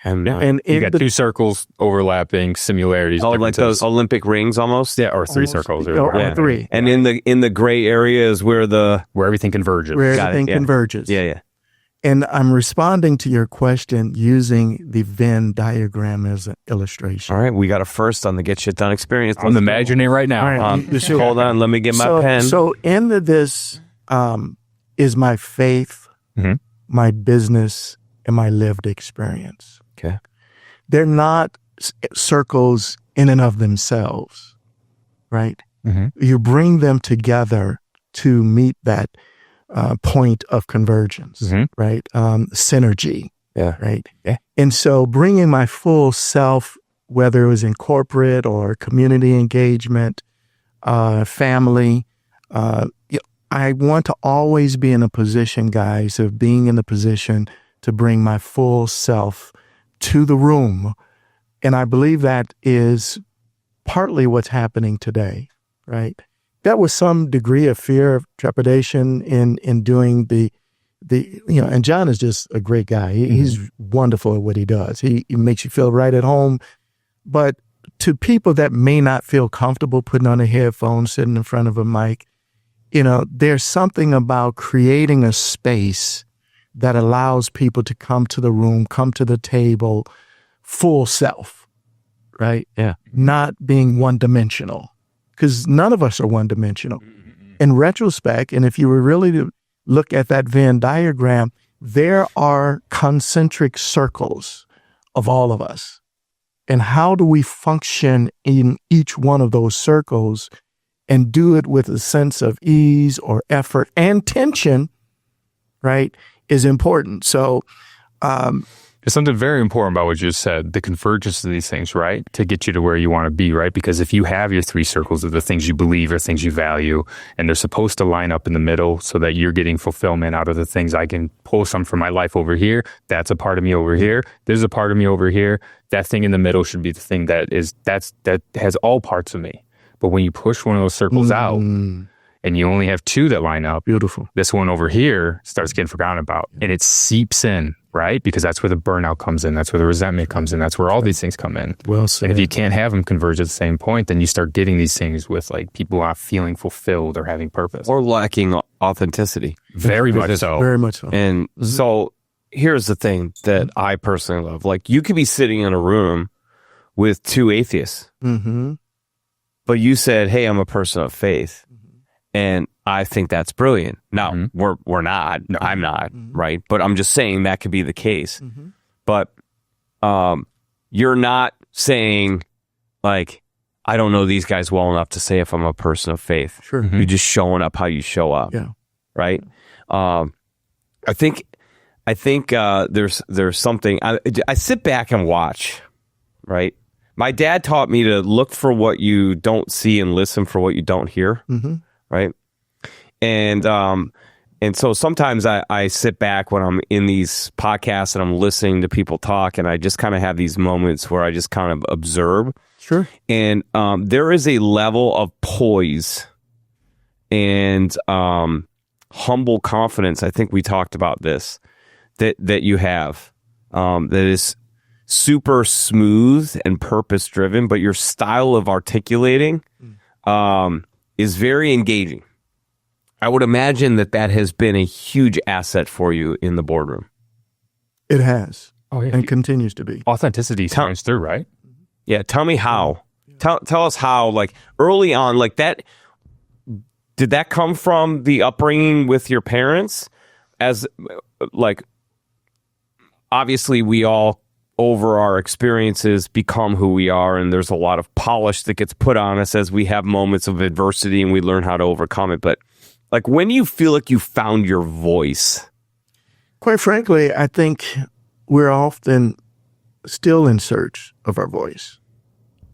And you got 2 circles overlapping, similarities. Oh, like those Olympic rings almost? Yeah, or 3 circles. Or 3. And in the gray area is where everything converges. Where everything converges. Yeah. And I'm responding to your question using the Venn diagram as an illustration. All right, we got a first on the Get Shit Done experience. I'm imagining it right now. All right, hold on, let me get my pen. So in this is my faith, my business, and my lived experience. Okay. They're not circles in and of themselves, right? Mm-hmm. You bring them together to meet that point of convergence, right? Synergy, right? Yeah. And so bringing my full self, whether it was in corporate or community engagement, family, I want to always be in a position, guys, of being in a position to bring my full self to the room. And I believe that is partly what's happening today, right? That was some degree of fear, of trepidation in doing the and John is just a great guy. He's wonderful at what he does. He makes you feel right at home. But to people that may not feel comfortable putting on a headphone, sitting in front of a mic, there's something about creating a space that allows people to come to the room, come to the table, full self, right? Yeah. Not being one-dimensional, because none of us are one-dimensional. In retrospect, and if you were really to look at that Venn diagram, there are concentric circles of all of us. And how do we function in each one of those circles and do it with a sense of ease or effort and tension, right, is important. So there's something very important about what you just said, the convergence of these things, right, to get you to where you want to be, right? Because if you have your 3 circles of the things you believe or things you value, and they're supposed to line up in the middle so that you're getting fulfillment out of the things, I can pull some from my life over here. That's a part of me over here. There's a part of me over here. That thing in the middle should be the thing that has all parts of me. But when you push one of those circles out and you only have 2 that line up, beautiful, this one over here starts getting forgotten about, and it seeps in, right? Because that's where the burnout comes in. That's where the resentment comes in. That's where all these things come in. Well said. And if you can't have them converge at the same point, then you start getting these things with like people not feeling fulfilled or having purpose. Or lacking authenticity. Very much so. Very much so. And so here's the thing that I personally love. Like, you could be sitting in a room with 2 atheists. But you said, hey, I'm a person of faith. And I think that's brilliant. Now, we're not. No. I'm not, right? But I'm just saying that could be the case. But you're not saying, like, I don't know these guys well enough to say if I'm a person of faith. Sure. You're just showing up how you show up. Yeah. Right? I think there's something. I sit back and watch, right? My dad taught me to look for what you don't see and listen for what you don't hear, right? And so sometimes I sit back when I'm in these podcasts and I'm listening to people talk, and I just kind of have these moments where I just kind of observe. Sure. And there is a level of poise and humble confidence. I think we talked about this, that you have, that is super smooth and purpose driven, but your style of articulating is very engaging. I would imagine that has been a huge asset for you in the boardroom. It has. Oh, yeah. And continues to be. Authenticity shines through, right? Yeah. Tell me how. Tell us how, like, early on, like that Did that come from the upbringing with your parents? As like, obviously we all over our experiences become who we are, and there's a lot of polish that gets put on us as we have moments of adversity and we learn how to overcome it. But like, when do you feel like you found your voice? Quite frankly, I think we're often still in search of our voice.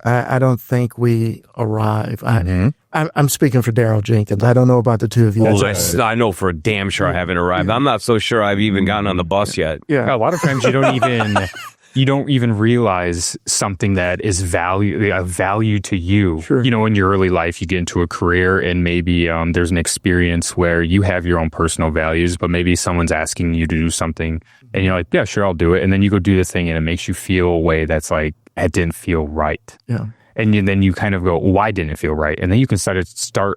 I don't think we arrive. I'm speaking for Darryl Jenkins. I don't know about the two of you. Well, I know for a damn sure I haven't arrived. I'm not so sure I've even gotten on the bus yet. Yeah, a lot of times you don't even realize something that is a value to you. Sure. You know, in your early life, you get into a career and maybe there's an experience where you have your own personal values, but maybe someone's asking you to do something and you're like, yeah, sure, I'll do it. And then you go do the thing and it makes you feel a way that's like, it didn't feel right. Yeah. And then you kind of go, why didn't it feel right? And then you can start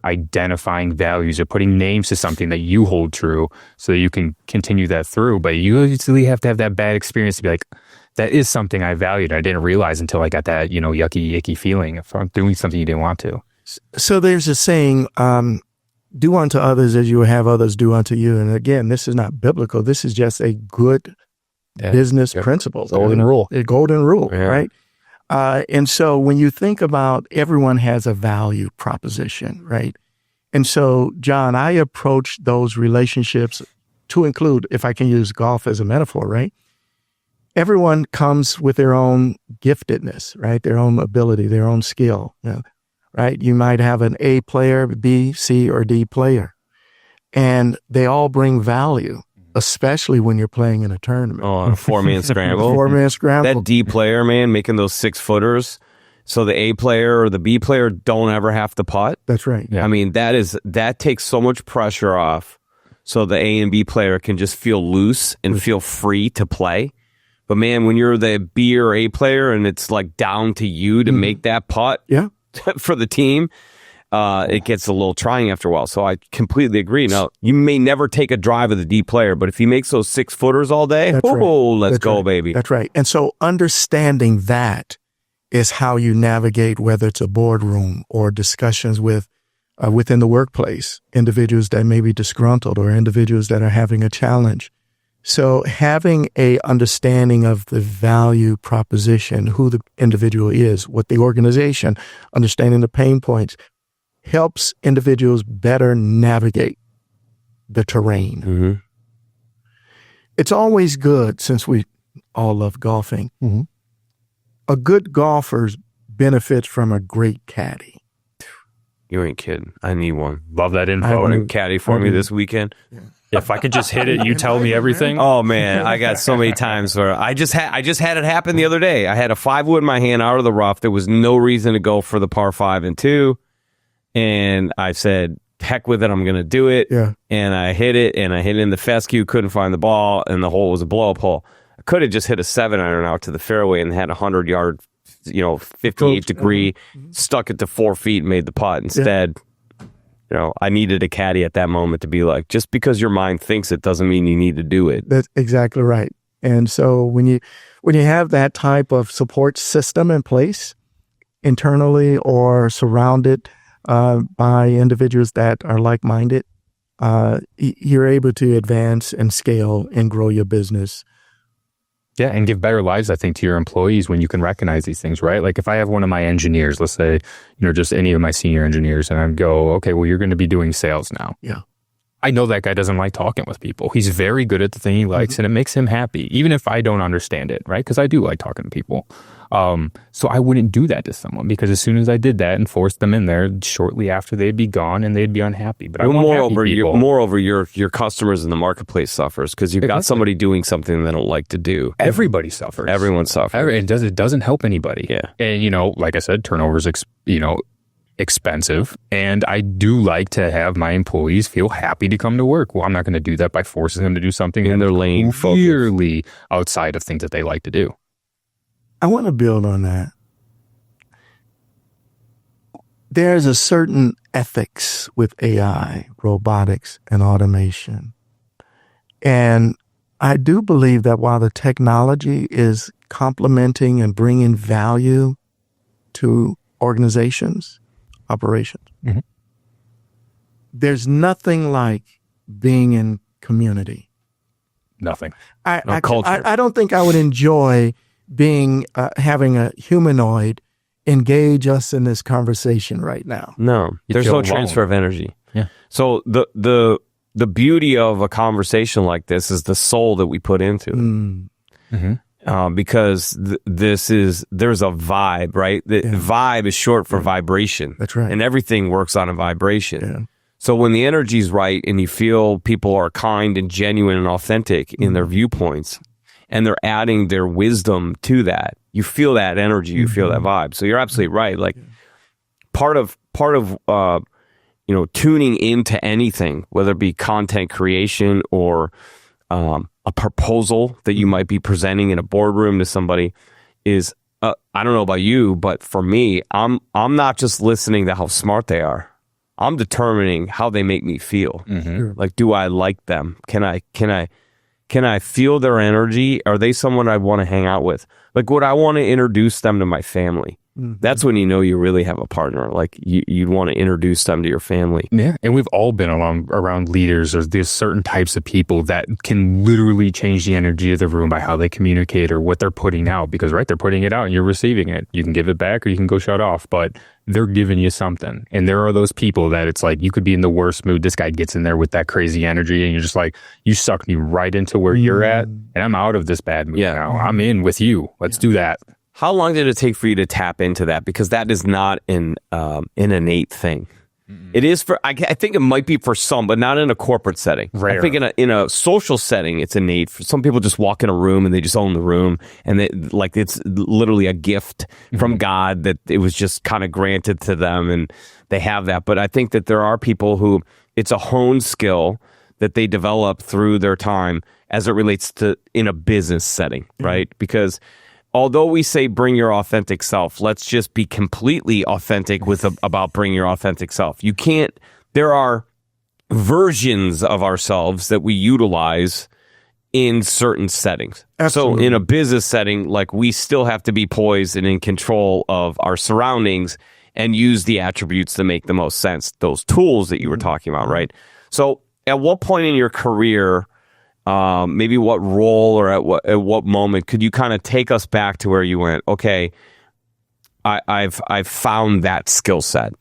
identifying values or putting names to something that you hold true so that you can continue that through. But you usually have to have that bad experience to be like, that is something I valued. I didn't realize until I got that, yucky, icky feeling of doing something you didn't want to. So there's a saying, do unto others as you would have others do unto you. And again, this is not biblical. This is just a good business principle. Golden rule. A golden rule, right? And so when you think about everyone has a value proposition, right? And so, John, I approach those relationships to include, if I can use golf as a metaphor, right? Everyone comes with their own giftedness, right? Their own ability, their own skill, right? You might have an A player, B, C, or D player, and they all bring value, especially when you're playing in a tournament. Oh, a 4-man scramble. 4-man scramble. That D player, man, making those 6-footers. So the A player or the B player don't ever have to putt. That's right. Yeah. I mean, that takes so much pressure off. So the A and B player can just feel loose and feel free to play. But man, when you're the B or A player and it's like down to you to make that putt for the team, it gets a little trying after a while. So I completely agree. Now, you may never take a drive of the D player, but if he makes those 6-footers all day, let's go, baby. That's right. And so understanding that is how you navigate, whether it's a boardroom or discussions with within the workplace, individuals that may be disgruntled or individuals that are having a challenge. So having a understanding of the value proposition, who the individual is, what the organization, understanding the pain points, helps individuals better navigate the terrain. Mm-hmm. It's always good, since we all love golfing, a good golfer benefits from a great caddy. You ain't kidding. I need one. Love that info. I want a caddy for me this weekend. Yeah. If I could just hit it, you tell me everything. Oh man, I got so many times where I just had it happen the other day. I had a 5-wood in my hand out of the rough. There was no reason to go for the par 5 and 2, and I said, "Heck with it, I'm going to do it." Yeah. And I hit it, in the fescue. Couldn't find the ball, and the hole was a blow up hole. I could have just hit a 7-iron out to the fairway and had a 100-yard, 58-degree, stuck it to 4 feet, and made the putt. Instead. I needed a caddy at that moment to be like, just because your mind thinks it doesn't mean you need to do it. That's exactly right. And so when you have that type of support system in place internally or surrounded by individuals that are like-minded, you're able to advance and scale and grow your business. Yeah, and give better lives, I think, to your employees when you can recognize these things, right? Like if I have one of my engineers, let's say, just any of my senior engineers, and I go, okay, well, you're going to be doing sales now. Yeah. I know that guy doesn't like talking with people. He's very good at the thing he likes, and it makes him happy, even if I don't understand it, right? Because I do like talking to people. So I wouldn't do that to someone, because as soon as I did that and forced them in there, shortly after they'd be gone and they'd be unhappy. But moreover, your customers in the marketplace suffers because you've got somebody doing something they don't like to do. Everybody suffers. Everyone suffers. It doesn't help anybody. Yeah. And like I said, turnover's expensive, and I do like to have my employees feel happy to come to work. Well, I'm not going to do that by forcing them to do something in their lane, clearly outside of things that they like to do. I want to build on that. There's a certain ethics with AI, robotics, and automation. And I do believe that while the technology is complementing and bringing value to organizations, operations, there's nothing like being in community. Nothing. Culture. I don't think I would enjoy being having a humanoid engage us in this conversation right now. No, there's no transfer of energy. Yeah. So the beauty of a conversation like this is the soul that we put into it. Because there's a vibe, right? The vibe is short for vibration. That's right. And everything works on a vibration. Yeah. So when the energy's right and you feel people are kind and genuine and authentic in their viewpoints, and they're adding their wisdom to that, you feel that energy, you feel that vibe. So you're absolutely right. Like part of tuning into anything, whether it be content creation or a proposal that you might be presenting in a boardroom to somebody, is I don't know about you, but for me, I'm not just listening to how smart they are. I'm determining how they make me feel. Like, do I like them? Can I feel their energy? Are they someone I want to hang out with? Like, would I want to introduce them to my family? That's when you know you really have a partner. Like, you'd want to introduce them to your family. Yeah, and we've all been around leaders. There's certain types of people that can literally change the energy of the room by how they communicate or what they're putting out. Because, right, they're putting it out and you're receiving it. You can give it back or you can go shut off, but they're giving you something. And there are those people that it's like, you could be in the worst mood. This guy gets in there with that crazy energy and you're just like, you suck me right into where you're at. And I'm out of this bad mood now. I'm in with you. Let's do that. How long did it take for you to tap into that? Because that is not an innate thing. It is for, I think it might be for some, but not in a corporate setting. Rare. I think in a social setting, it's innate. For some people just walk in a room and they just own the room, and it's literally a gift from God that it was just kind of granted to them, and they have that. But I think that there are people who it's a honed skill that they develop through their time as it relates to in a business setting, right? Because although we say bring your authentic self, let's just be completely authentic about bring your authentic self. You can't, there are versions of ourselves that we utilize in certain settings. Absolutely. So in a business setting, like, we still have to be poised and in control of our surroundings and use the attributes that make the most sense. Those tools that you were talking about, right? So at what point in your career, maybe what role or at what moment could you kind of take us back to where you went, okay, I've found that skill set?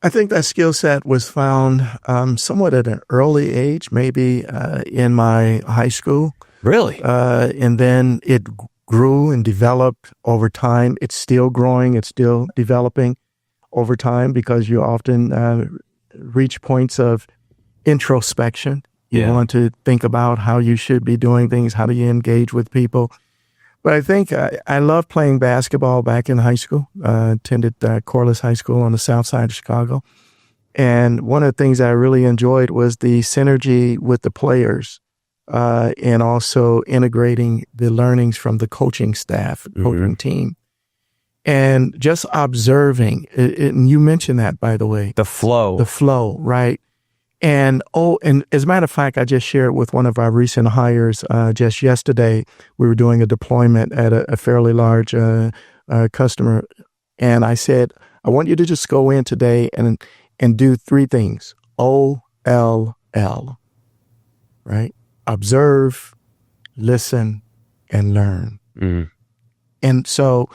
I think that skill set was found somewhat at an early age, maybe in my high school. Really? And then it grew and developed over time. It's still growing. It's still developing over time because you often reach points of introspection. You want to think about how you should be doing things. How do you engage with people? But I think I loved playing basketball back in high school. Attended Corliss High School on the south side of Chicago. And one of the things I really enjoyed was the synergy with the players and also integrating the learnings from the coaching staff, coaching team. And just observing, and you mentioned that, by the way. The flow, right? And as a matter of fact, I just shared with one of our recent hires just yesterday. We were doing a deployment at a fairly large customer. And I said, I want you to just go in today and do three things. OLL, right? Observe, listen, and learn. And so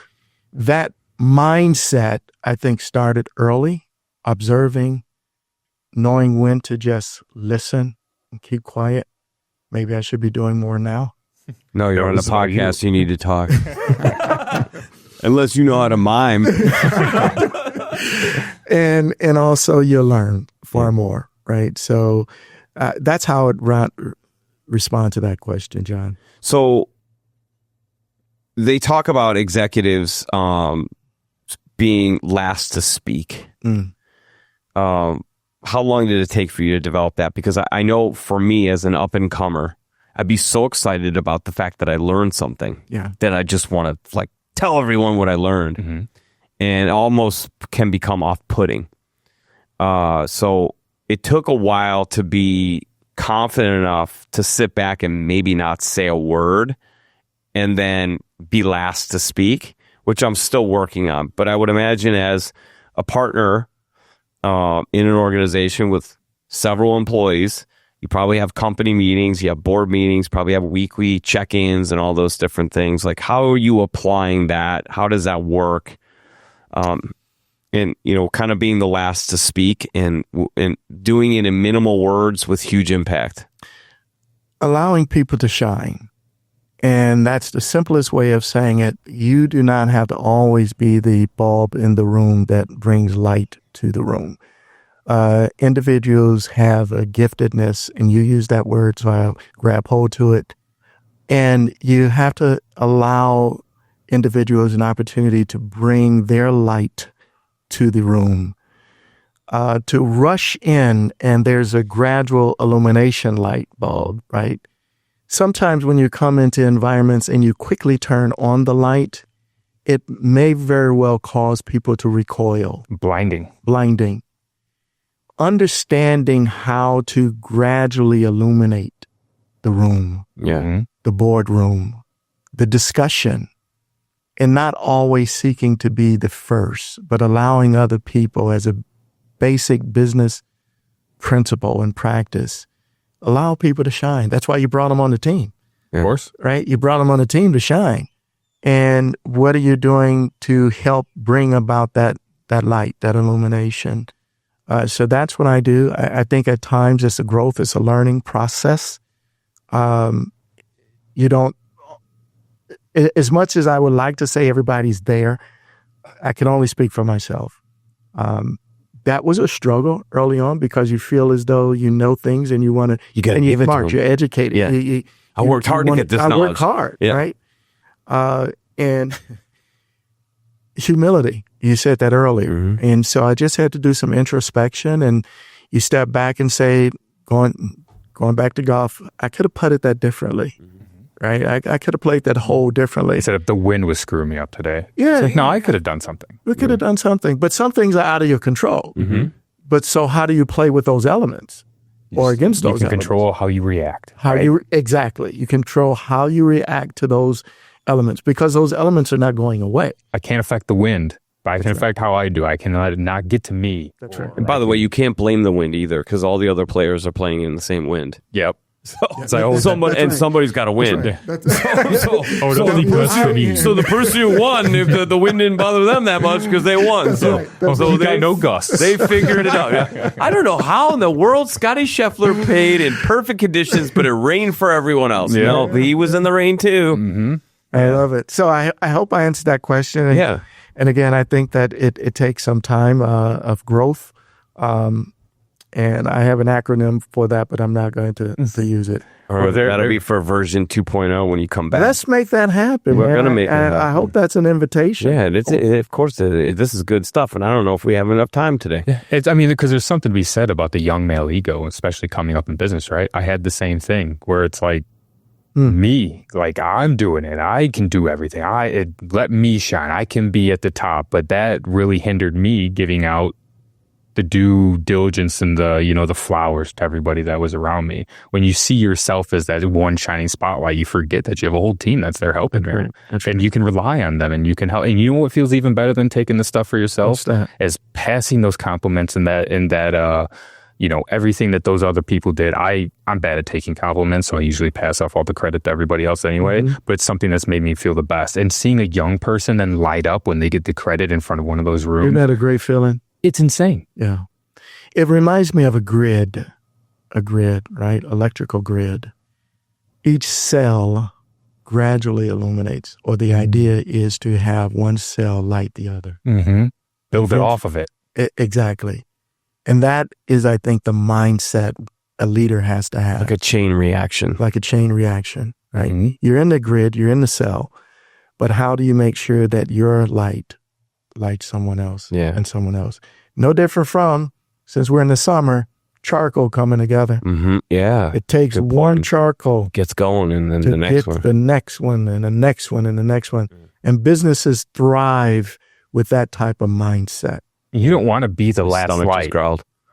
that mindset, I think, started early, observing, knowing when to just listen and keep quiet. Maybe I should be doing more now. No, you're on the podcast. You need to talk. Unless you know how to mime. And also you'll learn far more, right? So that's how it respond to that question, John. So they talk about executives being last to speak. How long did it take for you to develop that? Because I know for me as an up-and-comer, I'd be so excited about the fact that I learned something that I just want to tell everyone what I learned, and almost can become off-putting. So it took a while to be confident enough to sit back and maybe not say a word and then be last to speak, which I'm still working on. But I would imagine as a partner in an organization with several employees. You probably have company meetings, you have board meetings, probably have weekly check-ins and all those different things. Like, how are you applying that? How does that work? And, kind of being the last to speak and doing it in minimal words with huge impact. Allowing people to shine. And that's the simplest way of saying it. You do not have to always be the bulb in the room that brings light to the room. Individuals have a giftedness, and you use that word, so I'll grab hold to it. And you have to allow individuals an opportunity to bring their light to the room, to rush in, and there's a gradual illumination light bulb, right? Sometimes when you come into environments and you quickly turn on the light, it may very well cause people to recoil. Blinding. Understanding how to gradually illuminate the room, the boardroom, the discussion, and not always seeking to be the first, but allowing other people as a basic business principle and practice. Allow people to shine. That's why you brought them on the team. Of course. Right? You brought them on the team to shine. And what are you doing to help bring about that light, that illumination? So that's what I do. I think at times it's a growth, it's a learning process. You don't, as much as I would like to say everybody's there, I can only speak for myself. That was a struggle early on because you feel as though you know things and you want to. You got to give it to them. You're educated. Yeah. I worked hard to get this knowledge. I worked hard, right? And humility. You said that earlier. Mm-hmm. And so I just had to do some introspection, and you step back and say, going back to golf, I could have putted that differently. Mm-hmm. Right? I could have played that hole differently. Instead of the wind was screwing me up today. Yeah. It's like, no, I could have done something. We could have done something. But some things are out of your control. Mm-hmm. But so how do you play with those elements or against those elements? You can control how you react. Exactly. You control how you react to those elements because those elements are not going away. I can't affect the wind, but I can affect how I do. I can let it not get to me. That's right. And by the way, you can't blame the wind either because all the other players are playing in the same wind. Yep. Somebody's got to win. That's right. So the person who won, if the wind didn't bother them that much because they won. So they got no gusts. They figured it out. Yeah. I don't know how in the world Scotty Scheffler played in perfect conditions, but it rained for everyone else. Yeah. No, he was in the rain too. Mm-hmm. I love it. So I hope I answered that question. And, and again, I think that it takes some time of growth. And I have an acronym for that, but I'm not going to use it. Or that'll be for version 2.0 when you come back. Let's make that happen. We're going to make it happen. I hope that's an invitation. Yeah, of course, this is good stuff. And I don't know if we have enough time today. Yeah, because there's something to be said about the young male ego, especially coming up in business, right? I had the same thing where it's like, me, like I'm doing it. I can do everything. Let me shine. I can be at the top. But that really hindered me giving out the due diligence and the flowers to everybody that was around me. When you see yourself as that one shining spotlight, you forget that you have a whole team that's there helping you. Right. And you can rely on them and you can help. And you know what feels even better than taking the stuff for yourself? Is passing those compliments and that everything that those other people did. I'm bad at taking compliments, so I usually pass off all the credit to everybody else anyway. Mm-hmm. But it's something that's made me feel the best. And seeing a young person then light up when they get the credit in front of one of those rooms. Isn't that a great feeling? It's insane. Yeah. It reminds me of a grid, right? Electrical grid. Each cell gradually illuminates, or the idea is to have one cell light the other. Mm-hmm. Build it off of it. Exactly. And that is, I think, the mindset a leader has to have. Like a chain reaction. Right? Mm-hmm. You're in the grid, you're in the cell, but how do you make sure that your light lights someone else and someone else? No different from, since we're in the summer, charcoal coming together. Mm-hmm. Yeah. It takes one charcoal. Gets going and then the next one. The next one and the next one and the next one. And businesses thrive with that type of mindset. You don't want to be the last light.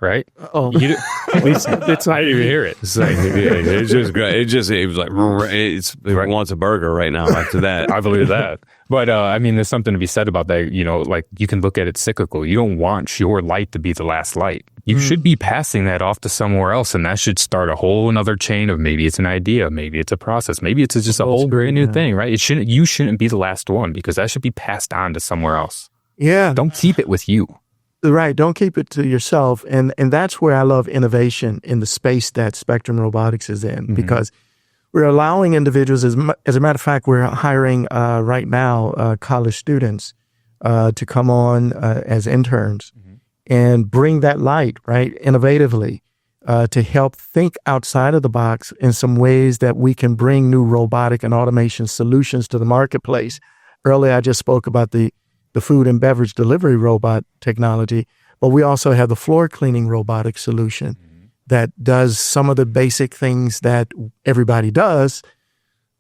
right? Oh, It's not even hear it. It's like, it's just great. It was like, it wants a burger right now after that. I believe that. But I mean, there's something to be said about that. You know, like you can look at it cyclical. You don't want your light to be the last light. You should be passing that off to somewhere else, and that should start a whole another chain of maybe it's an idea, maybe it's a process, maybe it's just a whole brand new thing, right? You shouldn't be the last one, because that should be passed on to somewhere else. Yeah. Don't keep it with you. Right. Don't keep it to yourself. And that's where I love innovation in the space that Spectrum Robotics is in, because we're allowing individuals, as a matter of fact, we're hiring right now college students to come on as interns and bring that light, right, innovatively, to help think outside of the box in some ways that we can bring new robotic and automation solutions to the marketplace. Earlier, I just spoke about the food and beverage delivery robot technology, but we also have the floor cleaning robotic solution that does some of the basic things that everybody does.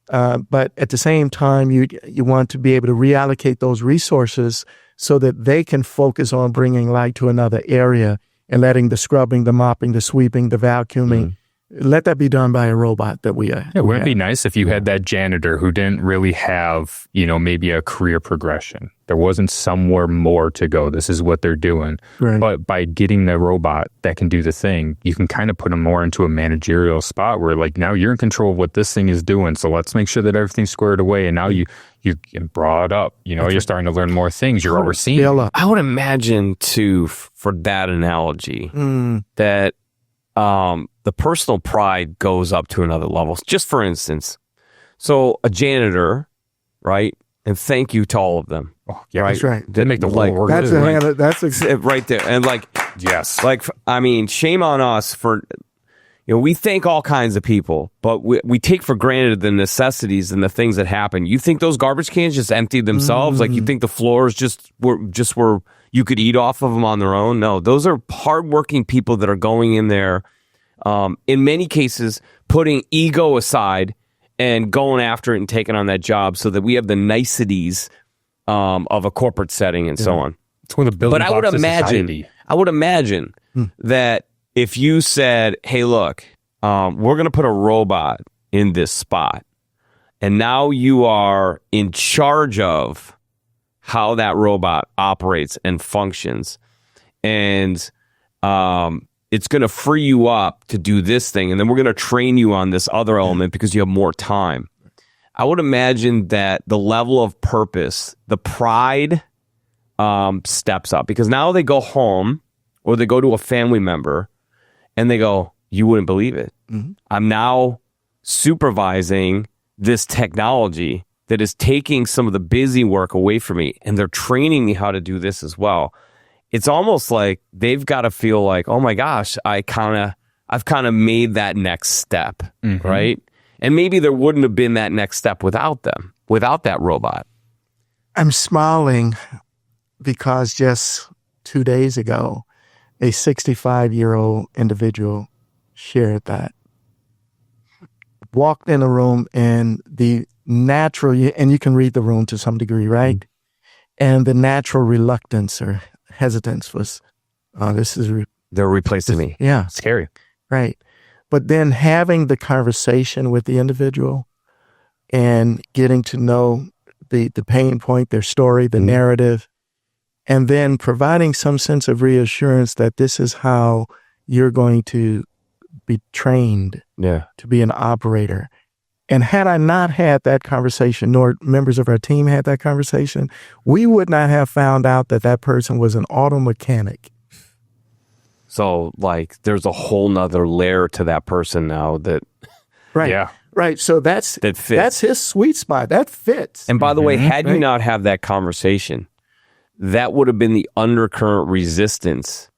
But at the same time, you want to be able to reallocate those resources so that they can focus on bringing light to another area and letting the scrubbing, the mopping, the sweeping, the vacuuming, let that be done by a robot that we have. Yeah, wouldn't it be nice if you had that janitor who didn't really have, maybe a career progression? There wasn't somewhere more to go. This is what they're doing. Right. But by getting the robot that can do the thing, you can kind of put them more into a managerial spot where, like, now you're in control of what this thing is doing. So let's make sure that everything's squared away. And now you get brought up. You're starting to learn more things. You're overseeing. I would imagine, too, for that analogy, that the personal pride goes up to another level. Just for instance, so a janitor, right? And thank you to all of them. Oh, yeah, right? That's right. They make the whole work. That's right there. And yes. Shame on us for, we thank all kinds of people, but we take for granted the necessities and the things that happen. You think those garbage cans just emptied themselves? Like, you think the floors just were you could eat off of them on their own? No, those are hardworking people that are going in there, in many cases, putting ego aside and going after it and taking on that job so that we have the niceties of a corporate setting and so on. It's one of the building blocks of society. I would imagine that if you said, hey, look, we're going to put a robot in this spot, and now you are in charge of how that robot operates and functions, and it's going to free you up to do this thing, and then we're going to train you on this other element because you have more time. I would imagine that the level of purpose, the pride, steps up, because now they go home or they go to a family member and they go, you wouldn't believe it. I'm now supervising this technology that is taking some of the busy work away from me, and they're training me how to do this as well. It's almost like they've got to feel like, oh my gosh, I've kind of made that next step, right? And maybe there wouldn't have been that next step without them, without that robot. I'm smiling because just 2 days ago, a 65-year-old individual shared that. Walked in a room, and the natural, and you can read the room to some degree, right? And the natural reluctance or hesitance was, they're replacing me. Yeah. Scary. Right. But then having the conversation with the individual and getting to know the pain point, their story, the narrative, and then providing some sense of reassurance that this is how you're going to be trained to be an operator. And had I not had that conversation, nor members of our team had that conversation, we would not have found out that person was an auto mechanic. So, there's a whole nother layer to that person now that... Right. Yeah. Right. So that fits. That's his sweet spot. That fits. And by the way, had you not have that conversation, that would have been the undercurrent resistance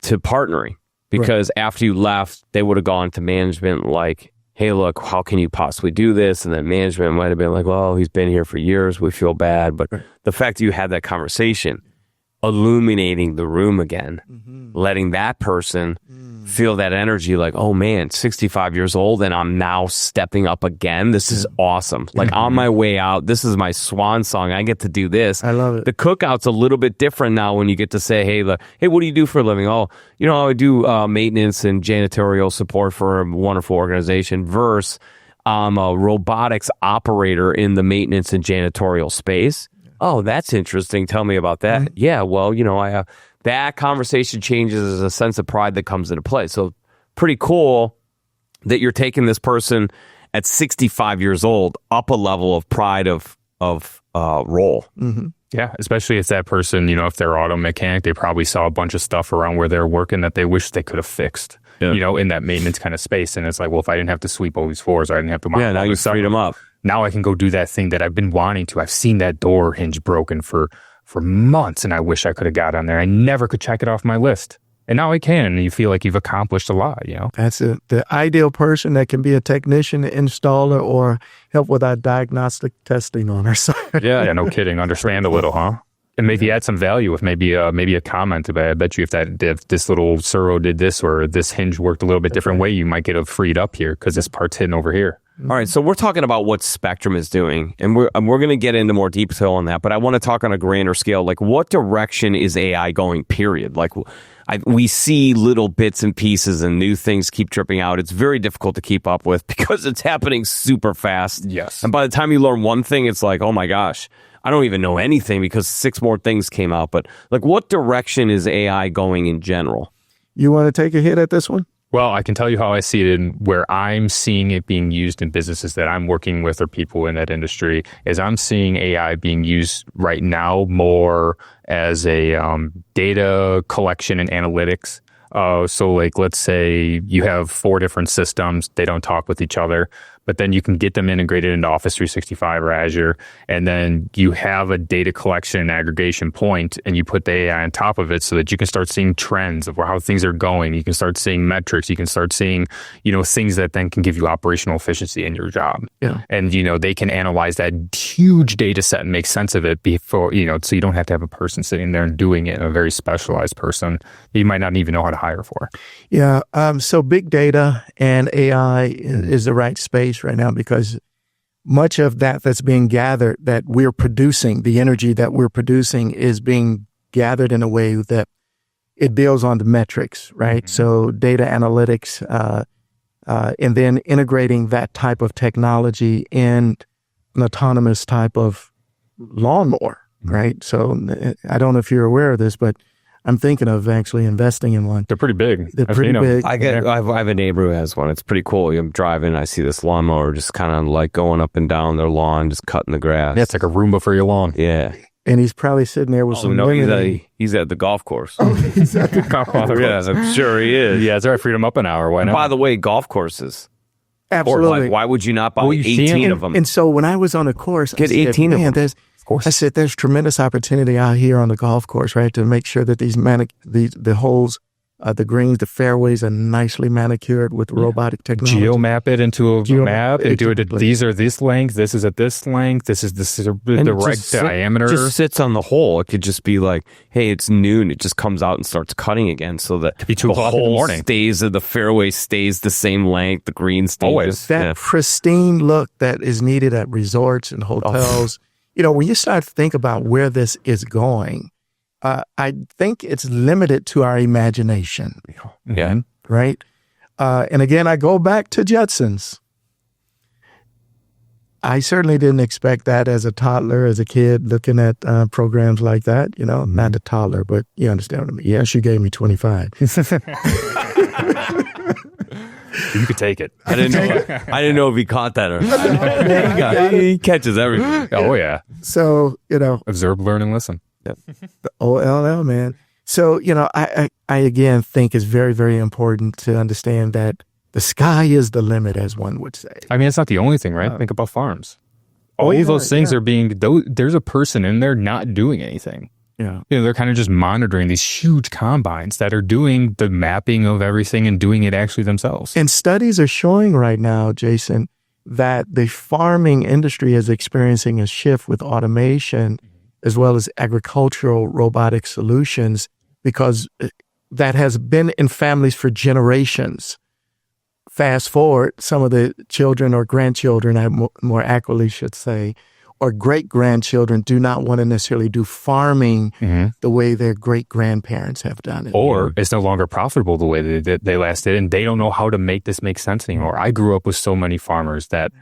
to partnering. Because after you left, they would have gone to management like, hey, look, how can you possibly do this? And then management might have been like, well, he's been here for years. We feel bad. But the fact that you had that conversation illuminating the room again, letting that person feel that energy like, oh man, 65 years old and I'm now stepping up again. This is awesome. Like on my way out, this is my swan song. I get to do this. I love it. The cookout's a little bit different now when you get to say, hey, what do you do for a living? Oh, I do maintenance and janitorial support for a wonderful organization versus I'm a robotics operator in the maintenance and janitorial space. Oh, that's interesting. Tell me about that. Yeah, well, I have that conversation changes a sense of pride that comes into play. So pretty cool that you're taking this person at 65 years old up a level of pride of role. Yeah, especially if that person, if they're auto mechanic, they probably saw a bunch of stuff around where they're working that they wish they could have fixed. In that maintenance kind of space. And it's like, well, if I didn't have to sweep all these floors, I didn't have to mop now you freed them up. Now I can go do that thing that I've been wanting to. I've seen that door hinge broken for months, and I wish I could have got on there. I never could check it off my list. And now I can, and you feel like you've accomplished a lot, That's it. The ideal person that can be a technician, installer, or help with our diagnostic testing on our side. Yeah, no kidding. Understand a little, huh? And maybe add some value with maybe a comment. I bet you if this little servo did this or this hinge worked a little bit different way, you might get it freed up here because this part's hidden over here. All right, so we're talking about what Spectrum is doing, and we're going to get into more detail on that. But I want to talk on a grander scale. Like, what direction is AI going? Period. Like, we see little bits and pieces, and new things keep tripping out. It's very difficult to keep up with because it's happening super fast. Yes, and by the time you learn one thing, it's like, oh my gosh, I don't even know anything because 6 more things came out. But like, what direction is AI going in general? You want to take a hit at this one? Well, I can tell you how I see it and where I'm seeing it being used in businesses that I'm working with or people in that industry is I'm seeing AI being used right now more as a data collection and analytics. So like, let's say you have 4 different systems. They don't talk with each other, but then you can get them integrated into Office 365 or Azure. And then you have a data collection and aggregation point, and you put the AI on top of it so that you can start seeing trends of how things are going. You can start seeing metrics. You can start seeing, things that then can give you operational efficiency in your job. Yeah. And, they can analyze that huge data set and make sense of it before, so you don't have to have a person sitting there and doing it, a very specialized person that you might not even know how to hire for. Yeah. So big data and AI is the right space right now because much of that's being gathered that we're producing, the energy that we're producing is being gathered in a way that it builds on the metrics, right? So data analytics, and then integrating that type of technology in an autonomous type of lawnmower, right? So I don't know if you're aware of this, but I'm thinking of actually investing in one. They're pretty big. They're pretty big. I have a neighbor who has one. It's pretty cool. I'm driving, I see this lawnmower just kind of like going up and down their lawn, just cutting the grass. Yeah, it's like a Roomba for your lawn. Yeah. And he's probably sitting there with some women. He's at the golf course. Oh, he's at the golf course. Yeah, I'm sure he is. Yeah, it's all right. Freed him up an hour. Why not? By the way, golf courses. Absolutely. Why would you not buy 18 of them? And so when I was on a course, get 18 of them. I said, there's tremendous opportunity out here on the golf course, right, to make sure that the holes, the greens, the fairways are nicely manicured with robotic technology. Geomap it into a map and do it. These are this length. This is at this length. This is the right diameter. It just sits on the hole. It could just be like, hey, it's noon. It just comes out and starts cutting again, so that could be 2 o'clock in the morning. The fairway stays the same length. The green stays always that pristine look that is needed at resorts and hotels. When you start to think about where this is going, I think it's limited to our imagination. Yeah. Right? And again, I go back to Jetsons. I certainly didn't expect that as a toddler, as a kid, looking at programs like that. Not a toddler, but you understand what I mean. Yes, you gave me 25. You could take it. I didn't know if he caught that or not. He catches everything. Oh, yeah. So, observe, learn, and listen. Yep. The OLL, man. So, I again think it's very, very important to understand that the sky is the limit, as one would say. I mean, it's not the only thing, right? Think about farms. All those things are there's a person in there not doing anything. Yeah. They're kind of just monitoring these huge combines that are doing the mapping of everything and doing it actually themselves. And studies are showing right now, Jason, that the farming industry is experiencing a shift with automation as well as agricultural robotic solutions, because that has been in families for generations. Fast forward, some of the children or grandchildren, I more accurately should say, or great-grandchildren do not want to necessarily do farming the way their great-grandparents have done it. Or it's no longer profitable the way they last did, and they don't know how to make this make sense anymore. I grew up with so many farmers that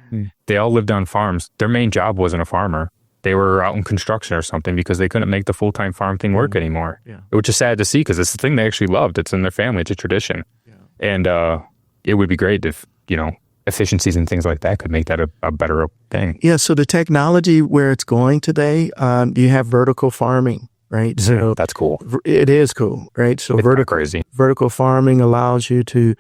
they all lived on farms. Their main job wasn't a farmer. They were out in construction or something because they couldn't make the full-time farm thing work anymore, which is sad to see because it's the thing they actually loved. It's in their family. It's a tradition. And it would be great if, efficiencies and things like that could make that a better thing. Yeah, so the technology where it's going today, you have vertical farming, right? So that's cool. It is cool, right? So crazy. Vertical farming allows you to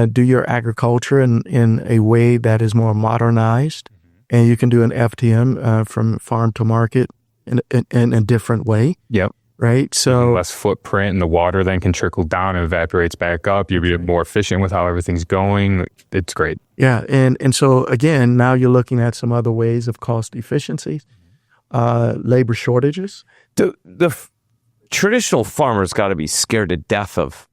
do your agriculture in a way that is more modernized, and you can do an FTM from farm to market in a different way. Yep. Right. So less footprint, and the water then can trickle down and evaporates back up. You'll be more efficient with how everything's going. It's great. Yeah. And so again, now you're looking at some other ways of cost efficiencies, labor shortages. The traditional farmers got to be scared to death of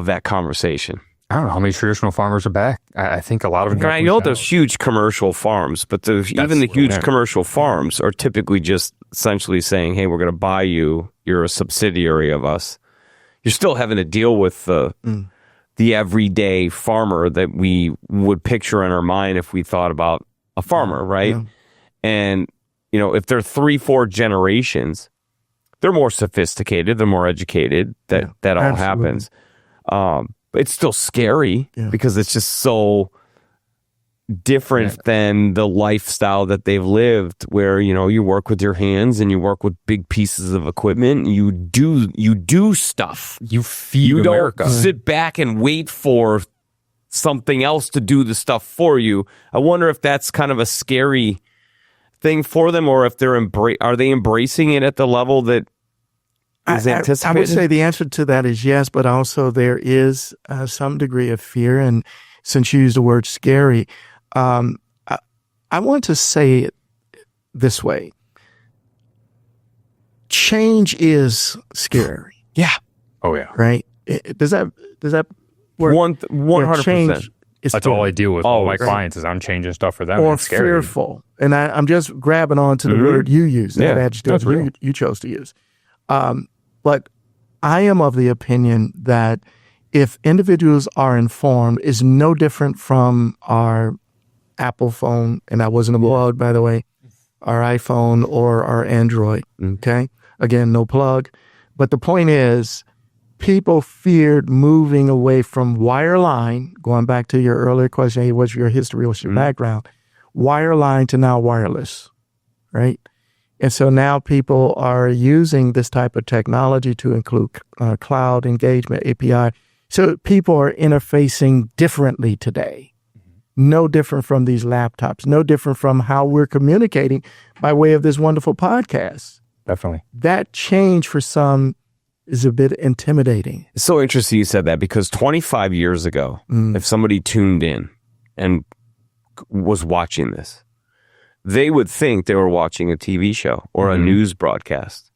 that conversation. I don't know how many traditional farmers are back. I think a lot of them. I know there's huge commercial farms, but even the huge commercial farms are typically just essentially saying, hey, we're going to buy you. You're a subsidiary of us. You're still having to deal with the everyday farmer that we would picture in our mind if we thought about a farmer, right? Yeah. And, if they're 3-4 generations, they're more sophisticated, they're more educated, that all happens. It's still scary because it's just so different than the lifestyle that they've lived, where you work with your hands and you work with big pieces of equipment. You do stuff. You feed America. Don't sit back and wait for something else to do the stuff for you. I wonder if that's kind of a scary thing for them, or if are they embracing it at the level that is anticipated? I would say the answer to that is yes, but also there is some degree of fear. And since you used the word scary, I want to say it this way. Change is scary. Yeah. Oh, yeah. Right? Does that work? 100%. That's all I deal with. All my clients is I'm changing stuff for them. Or it's scary. fearful. And I'm just grabbing on to the word you used, that adjective you chose to use. But I am of the opinion that if individuals are informed, is no different from our Apple phone, and that wasn't a plug, by the way, our iPhone or our Android. Okay? Again, no plug. But the point is, people feared moving away from wireline, going back to your earlier question, hey, what's your history, what's your background? Wireline to now wireless, right? And so now people are using this type of technology to include cloud engagement, API. So people are interfacing differently today. No different from these laptops, no different from how we're communicating by way of this wonderful podcast. Definitely. That change for some is a bit intimidating. It's so interesting you said that, because 25 years ago, if somebody tuned in and was watching this, they would think they were watching a TV show or a news broadcast.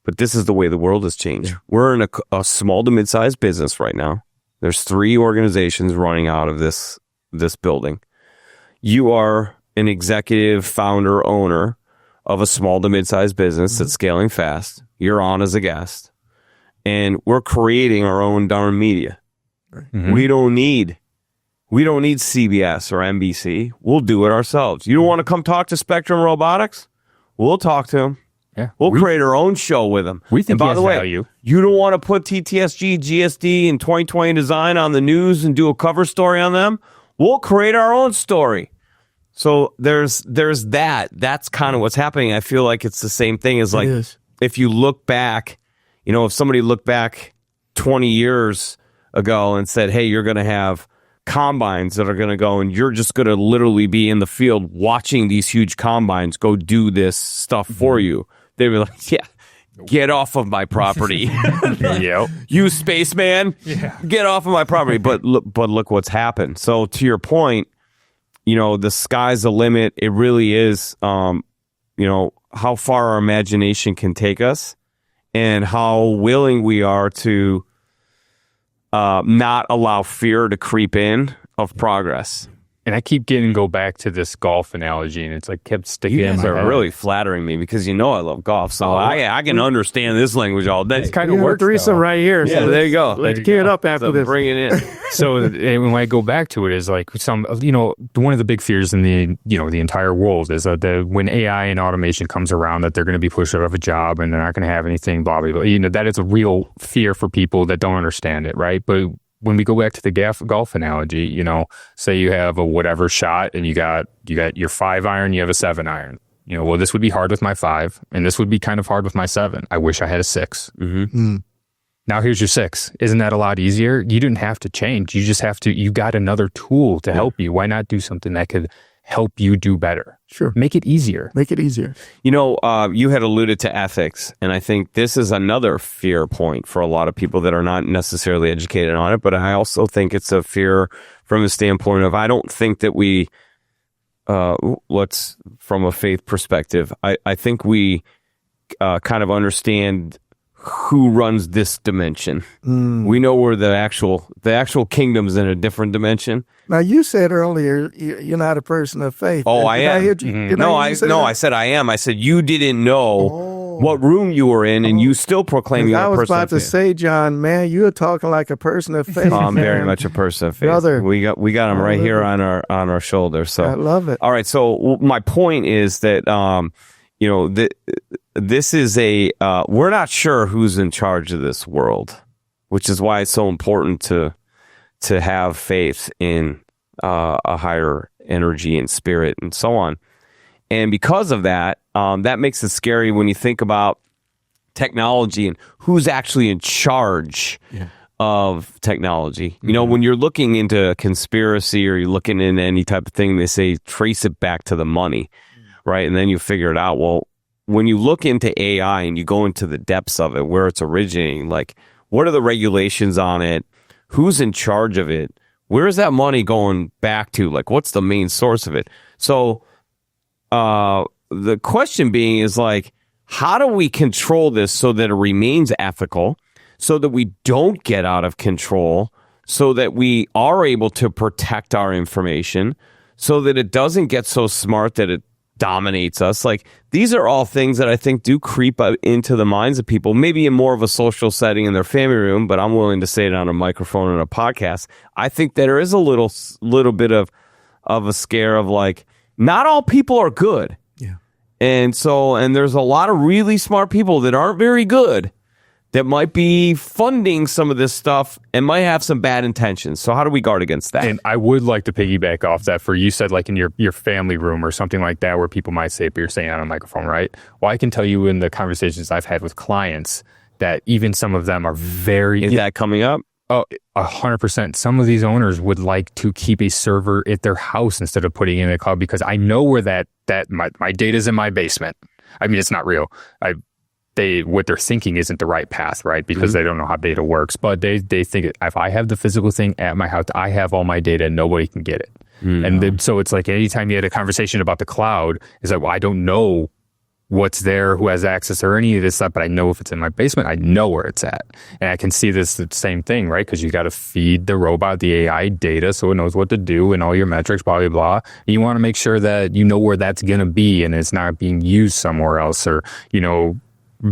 But this is the way the world has changed. We're in a small to mid-sized business right now. There's 3 organizations running out of this building. You are an executive, founder, owner of a small to mid-sized business that's scaling fast. You're on as a guest. And we're creating our own darn media. We don't need CBS or NBC. We'll do it ourselves. You don't want to come talk to Spectrum Robotics? We'll talk to them. Yeah, we'll create our own show with them. We think, and by the way, value. You don't want to put TTSG, GSD, and 2020 design on the news and do a cover story on them? We'll create our own story. So there's that. That's kind of what's happening. I feel like it's the same thing as, like, if you look back, if somebody looked back 20 years ago and said, hey, you're going to have combines that are going to go, and you're just going to literally be in the field watching these huge combines go do this stuff for you. They'd be like, yeah, get off of my property. You spaceman, get off of my property. But look what's happened. So to your point, the sky's the limit. It really is. how far our imagination can take us and how willing we are to not allow fear to creep in of progress. And I keep go back to this golf analogy, and it's like kept sticking You in guys my are head. really flattering me because I love golf, so I can understand this language all day. It's kind of works. Threesome right here. Yeah, there you go. Let's gear it up after this. Bring it in. So when I go back to it, is like one of the big fears in the entire world is that when AI and automation comes around, that they're going to be pushed out of a job and they're not going to have anything, blah blah blah. That is a real fear for people that don't understand it, right? But when we go back to the golf analogy, say you have a whatever shot and you got your 5 iron, you have a 7 iron. Well, this would be hard with my 5, and this would be kind of hard with my 7. I wish I had a 6. Mm-hmm. Now here's your 6. Isn't that a lot easier? You didn't have to change. You just have to. You got another tool to help you. Why not do something that could help you do better? Sure. Make it easier. Make it easier. You had alluded to ethics, and I think this is another fear point for a lot of people that are not necessarily educated on it, but I also think it's a fear from the standpoint of I don't think that we, from a faith perspective, I think we kind of understand who runs this dimension. We know where the actual kingdom's in a different dimension. Now, you said earlier you're not a person of faith. Oh, I am. I said I am. I said you didn't know what room you were in, and you still proclaim you're a person of faith. I was about to say, John, man, you're talking like a person of faith. I'm very much a person of faith. Brother, we got him right here on our shoulder. So I love it. All right. So my point is that this is we're not sure who's in charge of this world, which is why it's so important to have faith in a higher energy and spirit and so on. And because of that, that makes it scary when you think about technology and who's actually in charge of technology. When you're looking into a conspiracy or you're looking into any type of thing, they say trace it back to the money, right? And then you figure it out. Well, when you look into AI and you go into the depths of it, where it's originating, like what are the regulations on it? Who's in charge of it? Where is that money going back to? Like, what's the main source of it? So the question being is like, how do we control this so that it remains ethical, so that we don't get out of control, so that we are able to protect our information, so that it doesn't get so smart that it dominates us? Like, these are all things that I think do creep up into the minds of people, maybe in more of a social setting in their family room, but I'm willing to say it on a microphone and a podcast. I think that there is a little bit of a scare of like, not all people are good. Yeah. And there's a lot of really smart people that aren't very good that might be funding some of this stuff and might have some bad intentions. So how do we guard against that? And I would like to piggyback off that for you said like in your family room or something like that where people might say, but you're saying on a microphone, right? Well, I can tell you in the conversations I've had with clients that even some of them are very... Is that coming up? Oh, 100%. Some of these owners would like to keep a server at their house instead of putting it in the cloud because I know where that my data's in my basement. I mean, it's not real. What they're thinking isn't the right path, right? Because they don't know how data works. But they think if I have the physical thing at my house, I have all my data and nobody can get it. So it's like anytime you had a conversation about the cloud, it's like, well, I don't know what's there, who has access or any of this stuff, but I know if it's in my basement, I know where it's at. And I can see the same thing, right? Because you got to feed the robot the AI data so it knows what to do and all your metrics, blah, blah, blah. And you want to make sure that you know where that's going to be and it's not being used somewhere else or,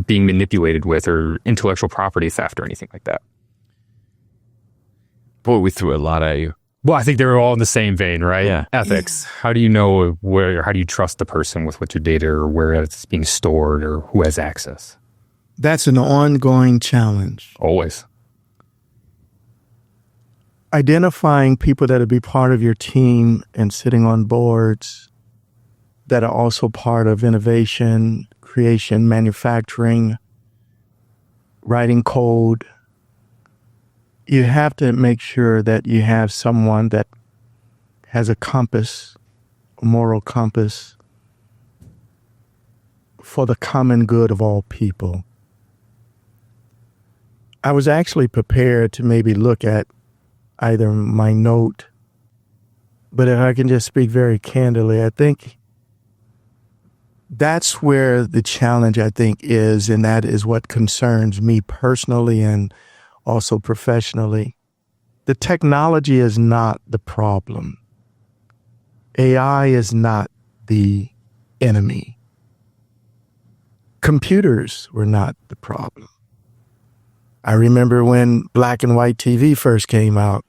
being manipulated with or intellectual property theft or anything like that. Boy, we threw a lot at you. Well, I think they're all in the same vein, right? Yeah. Ethics. How do you know how do you trust the person with what your data or where it's being stored or who has access? That's an ongoing challenge. Always. Identifying people that will be part of your team and sitting on boards that are also part of innovation, creation, manufacturing, writing code. You have to make sure that you have someone that has a compass, a moral compass for the common good of all people. I was actually prepared to maybe look at either my note, but if I can just speak very candidly, I think that's where the challenge, I think, is, and that is what concerns me personally and also professionally. The technology is not the problem. AI is not the enemy. Computers were not the problem. I remember when black and white TV first came out,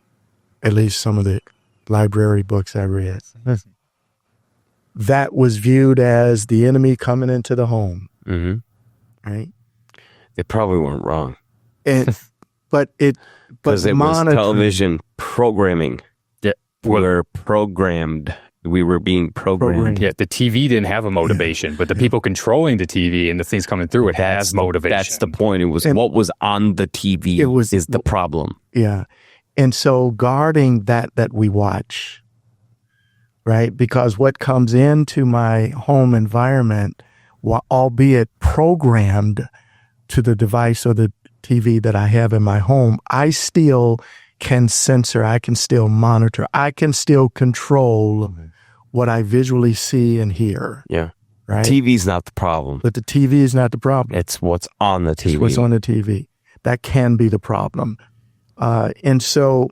at least some of the library books I read. That was viewed as the enemy coming into the home, right? They probably weren't wrong. But it was television programming. Yeah, we were programmed. We were being programmed. Yeah, the TV didn't have a motivation, but the people controlling the TV and the things coming through it has motivation. That's the point. It was what was on the TV is the problem. Yeah. And so guarding that we watch, right? Because what comes into my home environment, albeit programmed to the device or the TV that I have in my home, I still can censor, I can still monitor, I can still control what I visually see and hear. Yeah. Right? TV's not the problem. But the TV is not the problem. It's what's on the TV. It's what's on the TV. That can be the problem. And so,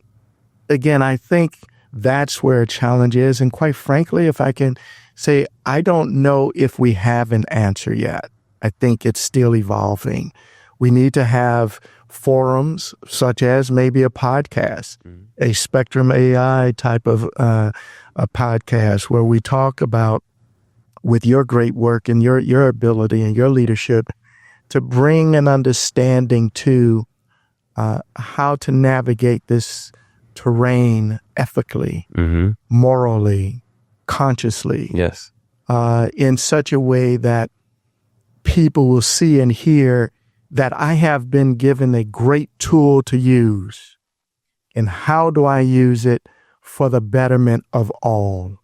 again, I think that's where a challenge is. And quite frankly, if I can say, I don't know if we have an answer yet. I think it's still evolving. We need to have forums such as maybe a podcast, a Spectrum AI type of a podcast where we talk about, with your great work and your ability and your leadership, to bring an understanding to how to navigate this terrain ethically, morally, consciously, yes, in such a way that people will see and hear that I have been given a great tool to use. And how do I use it for the betterment of all?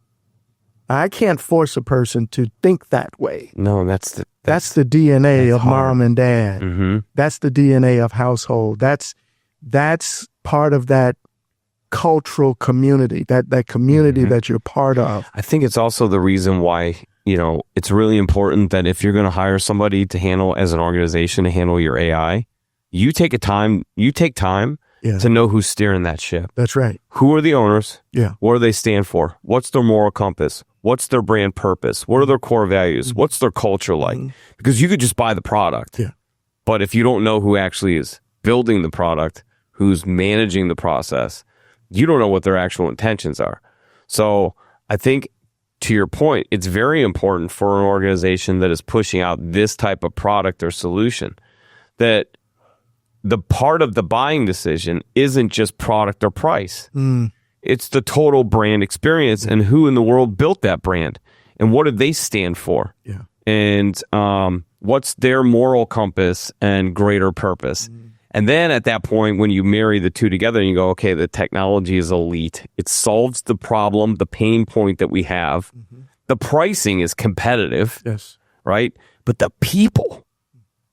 I can't force a person to think that way. No, that's the DNA of hard. mom and dad. That's the DNA of household. That's part of that cultural community, that community that you're part of. I think it's also the reason why, it's really important that if you're going to hire somebody to handle, as an organization, to handle your AI, you take time to know who's steering that ship. That's right. Who are the owners? Yeah. What do they stand for? What's their moral compass? What's their brand purpose? What are their core values? What's their culture like? Because you could just buy the product. Yeah. But if you don't know who actually is building the product, who's managing the process, you don't know what their actual intentions are. So I think, to your point, it's very important for an organization that is pushing out this type of product or solution that the part of the buying decision isn't just product or price. It's the total brand experience and who in the world built that brand and what did they stand for? Yeah. And what's their moral compass and greater purpose? And then at that point, when you marry the two together and you go, okay, the technology is elite. It solves the problem, the pain point that we have. The pricing is competitive, Yes. right? But the people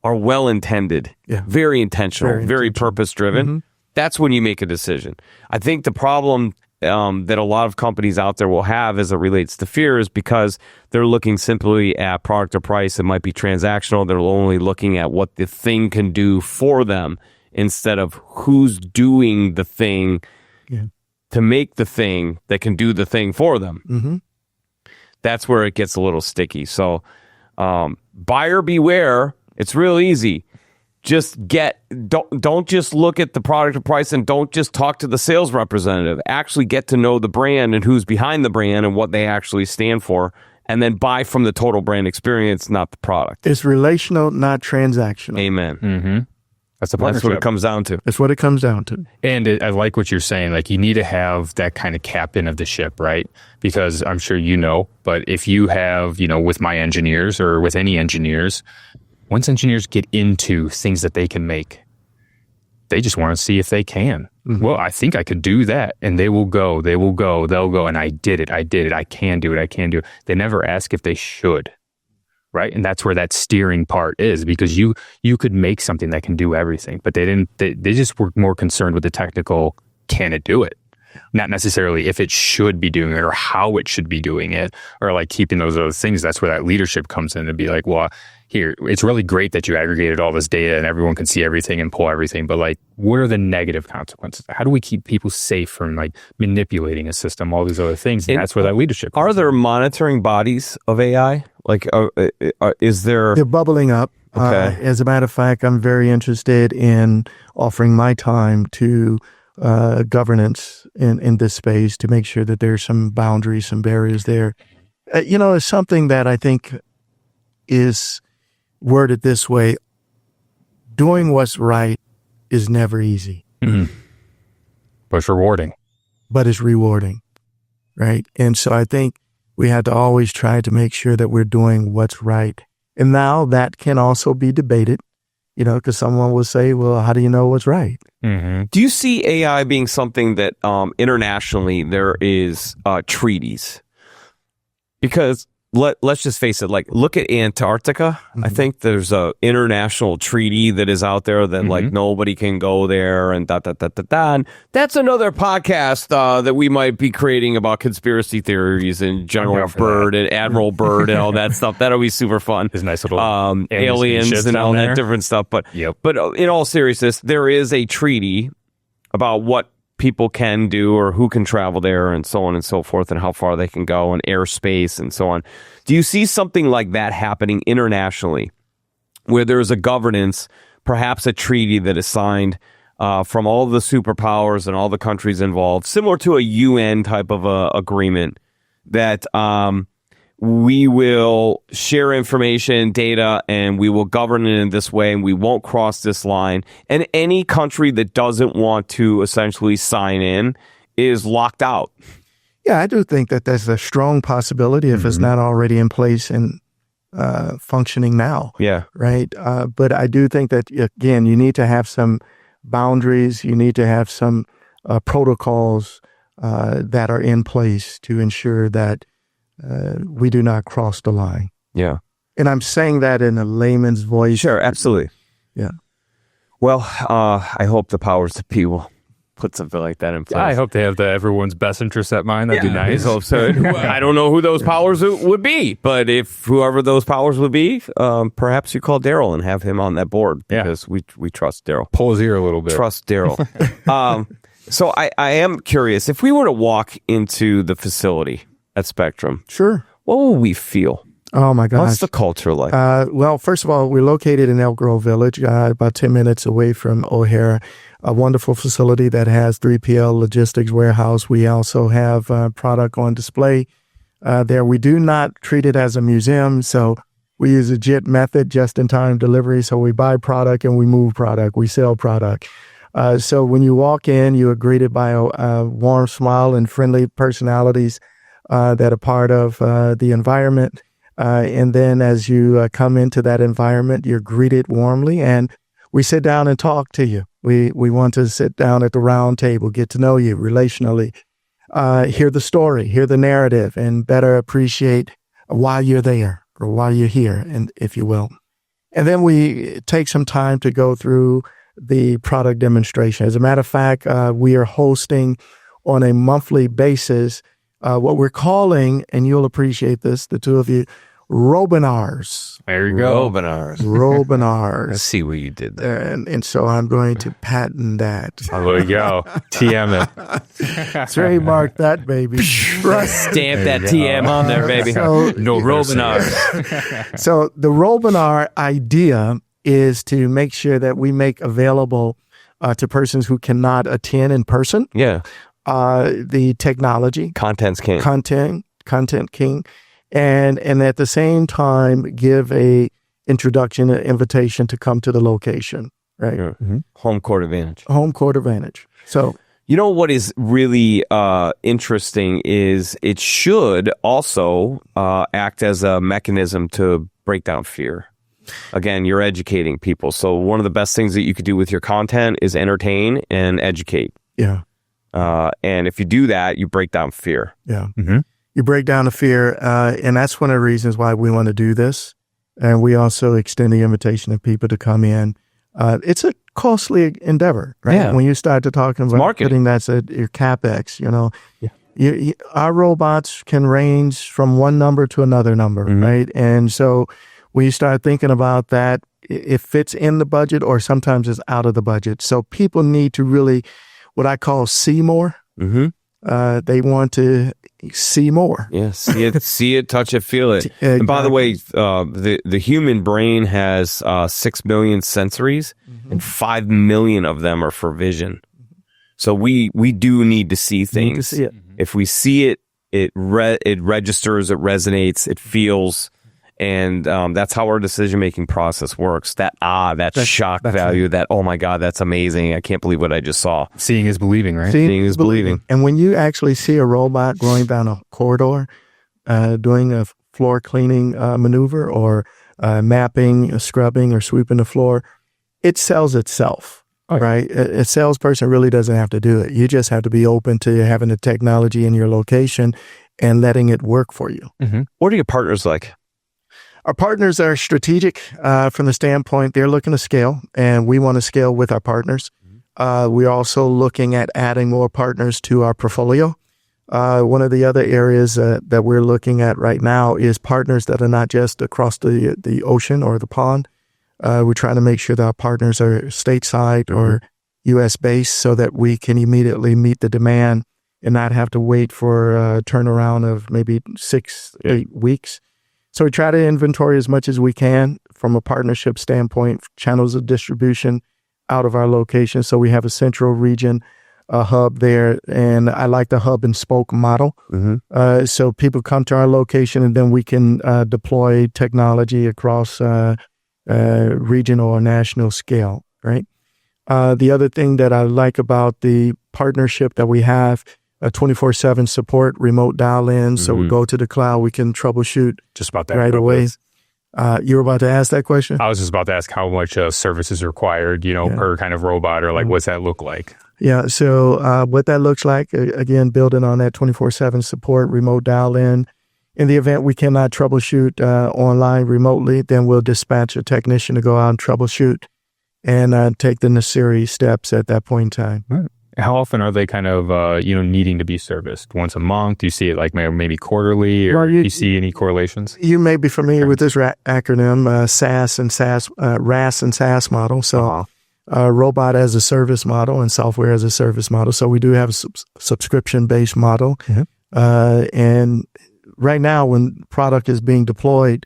are well-intended, very intentional, very purpose-driven. That's when you make a decision. I think the problem that a lot of companies out there will have as it relates to fear is because they're looking simply at product or price. It might be transactional. They're only looking at what the thing can do for them instead of who's doing the thing to make the thing that can do the thing for them. That's where it gets a little sticky. So buyer beware. It's real easy. Don't just look at the product or price and don't just talk to the sales representative. Actually get to know the brand and who's behind the brand and what they actually stand for, and then buy from the total brand experience, not the product. It's relational, not transactional. Amen. That's the partnership. That's what it comes down to. That's what it comes down to. And I like what you're saying. Like, you need to have that kind of captain of the ship, right? Because I'm sure but if you have, with my engineers or with any engineers, once engineers get into things that they can make, they just want to see if they can. Well, I think I could do that. And they'll go. And I did it. I can do it. They never ask if they should. Right. And that's where that steering part is, because you could make something that can do everything, but they just were more concerned with the technical, can it do it? not necessarily if it should be doing it or how it should be doing it, or like keeping those other things. That's where that leadership comes in, to be like, well, here, it's really great that you aggregated all this data and everyone can see everything and pull everything, but like, what are the negative consequences? How do we keep people safe from like manipulating a system, all these other things? And that's where that leadership comes Are there in. monitoring bodies of AI? Like, is there? They're bubbling up. Okay. As a matter of fact, I'm very interested in offering my time to governance in this space to make sure that there's some boundaries, some barriers there. It's something that I think is worded this way: doing what's right is never easy, But it's rewarding. but it's rewarding, right? And so I think we have to always try to make sure that we're doing what's right. And now that can also be debated, because someone will say, well, how do you know what's right? Mm-hmm. Do you see AI being something that internationally there is treaties? Because let's just face it, like, look at Antarctica. I think there's a international treaty that is out there that like nobody can go there and da. And that's another podcast that we might be creating about conspiracy theories and General Byrd and Admiral Byrd and all that stuff. That'll be super fun. His nice little aliens and all that different stuff. But but in all seriousness, there is a treaty about what people can do or who can travel there and so on and so forth, and how far they can go, and airspace and so on. Do you see something like that happening internationally, where there's a governance, perhaps a treaty that is signed from all of the superpowers and all the countries involved, similar to a UN type of agreement, that we will share information, data, and we will govern it in this way, and we won't cross this line. And any country that doesn't want to essentially sign in is locked out. Yeah, I do think that there's a strong possibility if it's not already in place and functioning now. Yeah. Right. But I do think that, again, you need to have some boundaries. You need to have some protocols that are in place to ensure that we do not cross the line. Yeah. And I'm saying that in a layman's voice. Sure, absolutely. Yeah. Well, I hope the powers that be will put something like that in place. I hope they have everyone's best interest at mind. That'd be nice. I hope so. I don't know who those powers would be, but if whoever those powers would be, perhaps you call Darryl and have him on that board, because we trust Darryl. Pull his ear a little bit. Trust Darryl. So I am curious, if we were to walk into the facility at Spectrum, Sure. what will we feel? Oh, my gosh. What's the culture like? Well, first of all, we're located in Elk Grove Village, about 10 minutes away from O'Hare, a wonderful facility that has 3PL logistics warehouse. We also have product on display there. We do not treat it as a museum, so we use a JIT method, just-in-time delivery. So we buy product and we move product. We sell product. So when you walk in, you are greeted by a warm smile and friendly personalities that are part of the environment. And then as you come into that environment, you're greeted warmly, and we sit down and talk to you. We want to sit down at the round table, get to know you relationally, hear the story, hear the narrative, and better appreciate why you're there or why you're here, and if you will. And then we take some time to go through the product demonstration. As a matter of fact, we are hosting on a monthly basis what we're calling, and you'll appreciate this, the two of you, Robinars. There you go. Robinars. Let's see what you did there. And so I'm going to patent that. Oh, there you go. TM it. Trademark that, baby. Stamp that TM on there, baby. So, No Robinars. So the Robinar idea is to make sure that we make available to persons who cannot attend in person. Yeah. The technology. Content's king. Content king. And at the same time, give a introduction, an invitation to come to the location, right? Yeah. Home court advantage. Home court advantage. So, you know what is really interesting is it should also act as a mechanism to break down fear. Again, you're educating people. So one of the best things that you could do with your content is entertain and educate. yeah. And if you do that, you break down fear. Yeah. You break down the fear. And that's one of the reasons why we want to do this. And we also extend the invitation to people to come in It's a costly endeavor, right? Yeah. When you start to talking about marketing. putting that's at your CapEx, Yeah. Our robots can range from one number to another number, right? And so when you start thinking about that, it fits in the budget or sometimes it's out of the budget. So people need to really, what I call see more. They want to see more. Yeah, see it, touch it, feel it. Exactly. And by the way, the human brain has 6 million sensories, and 5 million of them are for vision. So we do need to see things. Need to see it. If we see it, it registers, it resonates, it feels, and that's how our decision-making process works. That shock value, that, oh my God, that's amazing. I can't believe what I just saw. Seeing is believing, right? Seeing is believing. And when you actually see a robot going down a corridor, doing a floor cleaning maneuver or mapping, scrubbing, or sweeping the floor, it sells itself. Right? A salesperson really doesn't have to do it. You just have to be open to having the technology in your location and letting it work for you. What are your partners like? Our partners are strategic from the standpoint they're looking to scale, and we want to scale with our partners. We're also looking at adding more partners to our portfolio. One of the other areas that we're looking at right now is partners that are not just across the ocean or the pond. We're trying to make sure that our partners are stateside or U.S. based so that we can immediately meet the demand and not have to wait for a turnaround of maybe 6-8 weeks. So we try to inventory as much as we can from a partnership standpoint, channels of distribution out of our location. So we have a central region, a hub there, and I like the hub and spoke model. So people come to our location and then we can deploy technology across regional or national scale, right? The other thing that I like about the partnership that we have, 24/7 support, remote dial-in. So we go to the cloud, we can troubleshoot Just about that right away. You were about to ask that question? I was just about to ask how much service is required, per kind of robot, or like what's that look like? Yeah. So what that looks like, again, building on that 24/7 support, remote dial-in. In the event we cannot troubleshoot online remotely, then we'll dispatch a technician to go out and troubleshoot and take the necessary steps at that point in time. Right. How often are they kind of, needing to be serviced? Once a month? Do you see it like maybe quarterly, or do you see any correlations? You may be familiar with this acronym, SaaS and SaaS, RAS and SaaS model. So robot as a service model and software as a service model. So we do have a subscription-based model. And right now, when product is being deployed,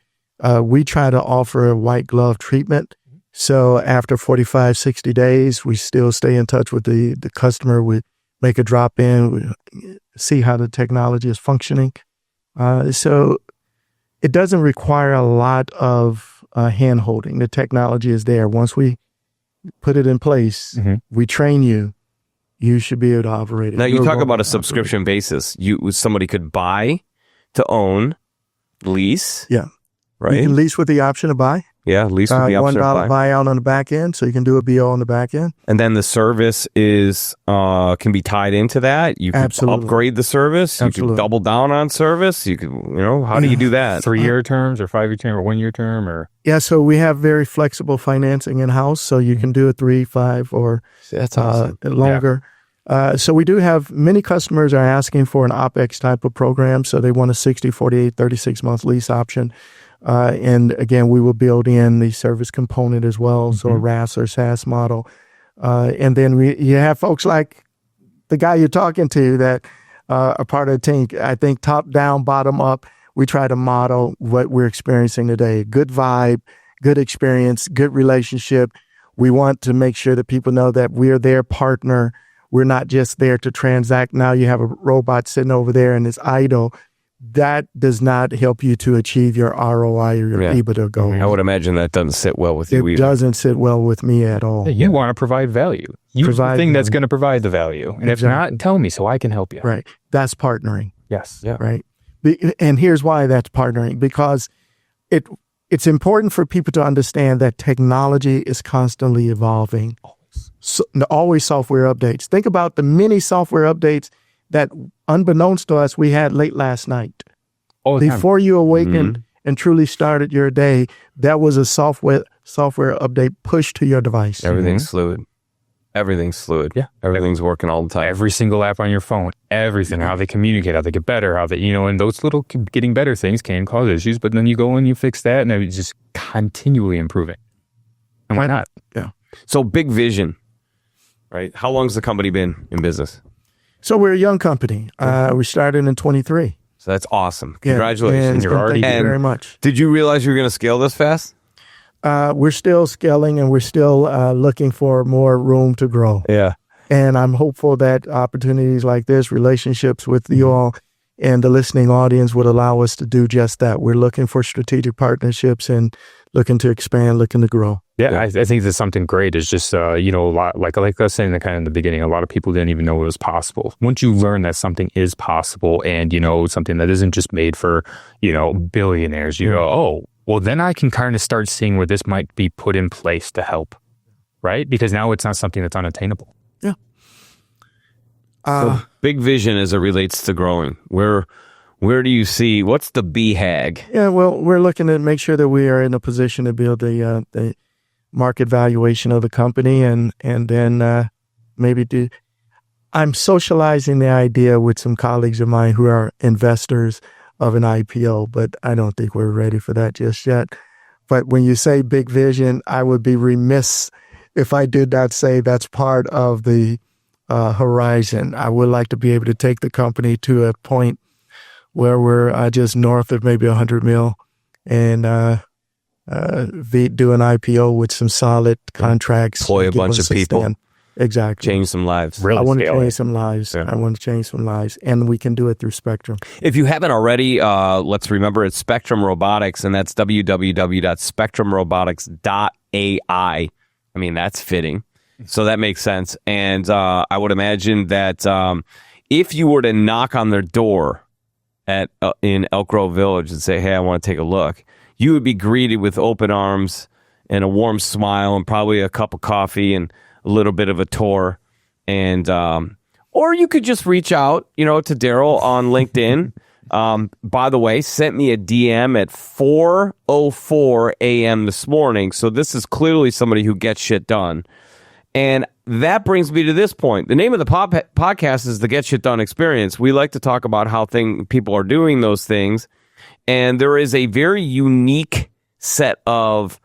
we try to offer a white glove treatment. So after 45, 60 days, we still stay in touch with the customer. We make a drop in, we see how the technology is functioning. So it doesn't require a lot of hand holding. The technology is there. Once we put it in place, we train you. You should be able to operate it. Now, you talk about a subscription basis. Somebody could buy to own, lease. Yeah. Right. You can lease with the option to buy. Yeah, lease with the option to $1 buyout on the back end, so you can do a BO on the back end. And then the service is can be tied into that. You can upgrade the service. You can double down on service. You can, how do you do that? 3-year terms or 5-year term or 1-year term or? Yeah, so we have very flexible financing in house, so you can do a 3, 5, or that's awesome. Longer. Yeah. So we do have many customers are asking for an OpEx type of program, so they want a 60, 48, 36-month lease option. And again, we will build in the service component as well, so a RAS or SaaS model. And then you have folks like the guy you're talking to that are part of the team. I think top down, bottom up, we try to model what we're experiencing today. Good vibe, good experience, good relationship. We want to make sure that people know that we're their partner. We're not just there to transact. Now you have a robot sitting over there and it's idle. That does not help you to achieve your ROI or your EBITDA goal. I would imagine that doesn't sit well with you either. It doesn't sit well with me at all. You want to provide value. You're the thing that's going to provide the value. And if not, tell me so I can help you. Right. That's partnering. Yes. Yeah. Right. And here's why that's partnering. Because it's important for people to understand that technology is constantly evolving. So, always software updates. Think about the many software updates that, unbeknownst to us, we had late last night. Before you awakened and truly started your day, that was a software software update pushed to your device. Everything's fluid. Everything's fluid. Yeah. Everything's working all the time. Every single app on your phone, everything, how they communicate, how they get better, how they, and those little getting better things can cause issues, but then you go and you fix that and it's just continually improving. And why not? Yeah. So big vision, right? How long has the company been in business? So we're a young company. We started in 23. So that's awesome. Congratulations. Thank you very much. Did you realize you were going to scale this fast? We're still scaling and we're still looking for more room to grow. Yeah. And I'm hopeful that opportunities like this, relationships with you all and the listening audience would allow us to do just that. We're looking for strategic partnerships and looking to expand, looking to grow. Yeah, I think that's something great. Is just, a lot, like I was saying kind of in the beginning, a lot of people didn't even know it was possible. Once you learn that something is possible and, something that isn't just made for, billionaires, you go, oh, well, then I can kind of start seeing where this might be put in place to help, right? Because now it's not something that's unattainable. Yeah. So big vision as it relates to growing. Where do you see, what's the BHAG? Yeah, well, we're looking to make sure that we are in a position to build the market valuation of the company and then maybe I'm socializing the idea with some colleagues of mine who are investors of an IPO, but I don't think we're ready for that just yet. But when you say big vision, I would be remiss if I did not say that's part of the horizon. I would like to be able to take the company to a point where we're just north of maybe 100 mil and do an IPO with some solid contracts. Employ a bunch of people. Stand. Exactly. Change some lives. Really I want to scale change it. some lives. Yeah. I want to change some lives. And we can do it through Spectrum. If you haven't already, let's remember it's Spectrum Robotics, and that's www.spectrumrobotics.ai. I mean, that's fitting. So that makes sense. And I would imagine that if you were to knock on their door in Elk Grove Village and say, hey, I want to take a look, you would be greeted with open arms and a warm smile and probably a cup of coffee and a little bit of a tour. And or you could just reach out, to Darryl on LinkedIn. By the way, sent me a DM at 4:04 a.m. this morning. So this is clearly somebody who gets shit done. And that brings me to this point. The name of the podcast is the Get Shit Done Experience. We like to talk about how people are doing those things. And there is a very unique set of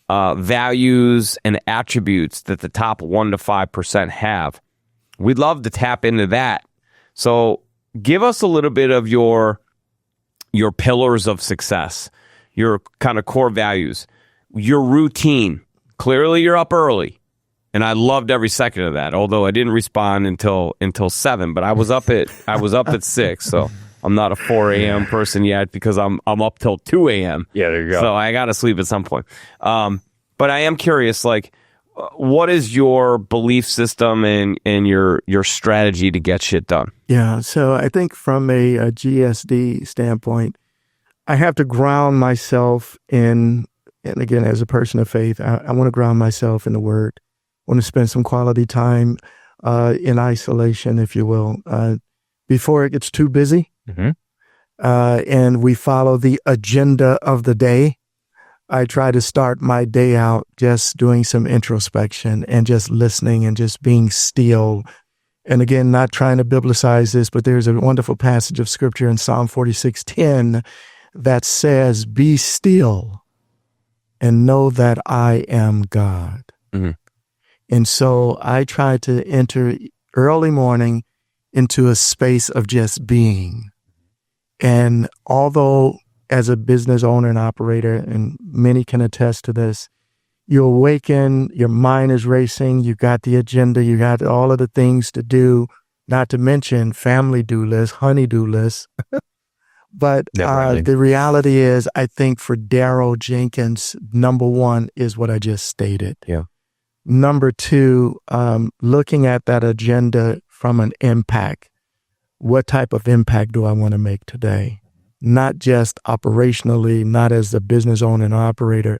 values and attributes that the top 1% to 5% have. We'd love to tap into that. So give us a little bit of your pillars of success, your kind of core values, your routine. Clearly, you're up early. And I loved every second of that, although I didn't respond until 7. But I was up at 6, so I'm not a 4 a.m. person yet because I'm up till 2 a.m. Yeah, there you go. So I got to sleep at some point. But I am curious, what is your belief system and your strategy to get shit done? Yeah, so I think from a GSD standpoint, I have to ground myself in, and again, as a person of faith, I want to ground myself in the Word. I want to spend some quality time in isolation, if you will, before it gets too busy. Mm-hmm. And we follow the agenda of the day. I try to start my day out just doing some introspection and just listening and just being still. And again, not trying to biblicize this, but there's a wonderful passage of scripture in Psalm 46:10 that says, "Be still and know that I am God." Mm-hmm. And so I try to enter early morning into a space of just being. And although as a business owner and operator, and many can attest to this, you awaken, your mind is racing, you got the agenda, you got all of the things to do, not to mention family do list, honey-do list. But the reality is, I think for Darryl Jenkins, number one is what I just stated. Yeah. Number two, looking at that agenda from an impact. What type of impact do I want to make today? Not just operationally, not as a business owner and operator,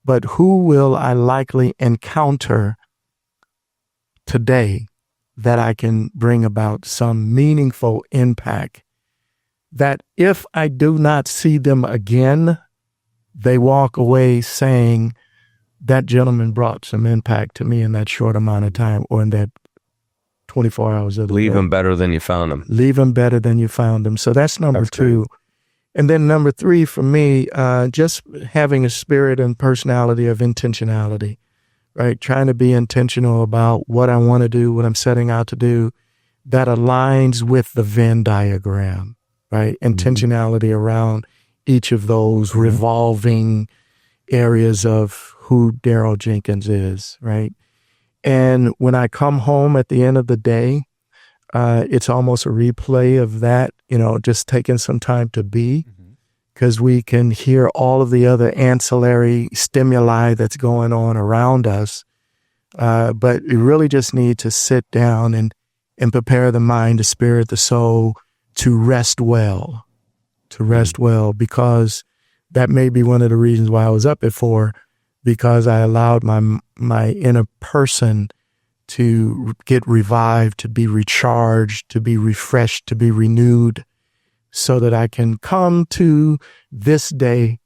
but who will I likely encounter today that I can bring about some meaningful impact that if I do not see them again, they walk away saying, that gentleman brought some impact to me in that short amount of time, or in that 24 hours of the Leave day. them better than you found them. Leave them better than you found them. So that's number two. And then number three for me, just having a spirit and personality of intentionality, right? Trying to be intentional about what I want to do, what I'm setting out to do, that aligns with the Venn diagram, right? Intentionality around each of those revolving areas of who Darryl Jenkins is, right? And when I come home at the end of the day, it's almost a replay of that, just taking some time to be, because we can hear all of the other ancillary stimuli that's going on around us. But we really just need to sit down and prepare the mind, the spirit, the soul to rest well, because that may be one of the reasons why I was up at 4, because I allowed my inner person to get revived, to be recharged, to be refreshed, to be renewed, so that I can come to this day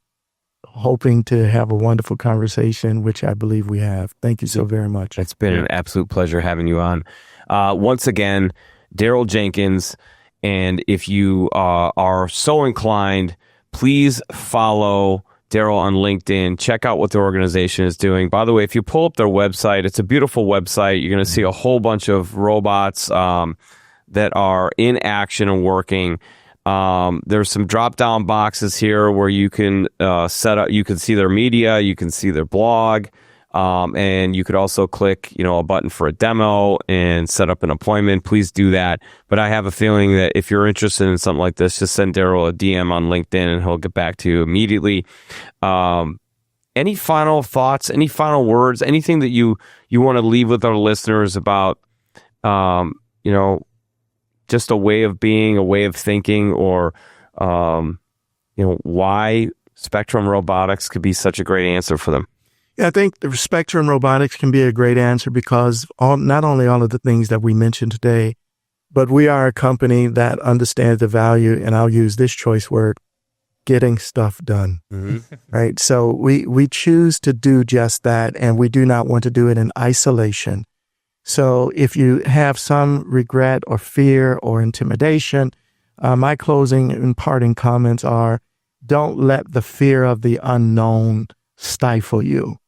hoping to have a wonderful conversation, which I believe we have. Thank you so very much. It's been an absolute pleasure having you on. Once again, Darryl Jenkins, and if you are so inclined, please follow Darryl on LinkedIn. Check out what their organization is doing. By the way, if you pull up their website, it's a beautiful website. You're going to see a whole bunch of robots that are in action and working. There's some drop-down boxes here where you can set up. You can see their media, you can see their blog, and you could also click, a button for a demo and set up an appointment. Please do that. But I have a feeling that if you're interested in something like this, just send Darryl a DM on LinkedIn and he'll get back to you immediately. Any final thoughts? Any final words? Anything that you want to leave with our listeners about, just a way of being, a way of thinking, or, why Spectrum Robotics could be such a great answer for them? Yeah, I think the Spectrum Robotics can be a great answer because not only all of the things that we mentioned today, but we are a company that understands the value, and I'll use this choice word, getting stuff done, right? So we choose to do just that, and we do not want to do it in isolation. So if you have some regret or fear or intimidation, my closing and parting comments are, don't let the fear of the unknown stifle you.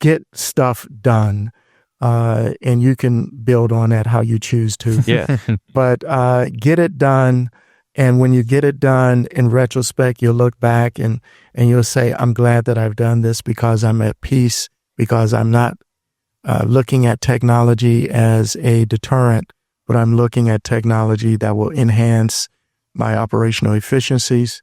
Get stuff done, and you can build on that how you choose to. Yeah. But get it done, and when you get it done, in retrospect, you'll look back and you'll say, I'm glad that I've done this because I'm at peace, because I'm not looking at technology as a deterrent, but I'm looking at technology that will enhance my operational efficiencies,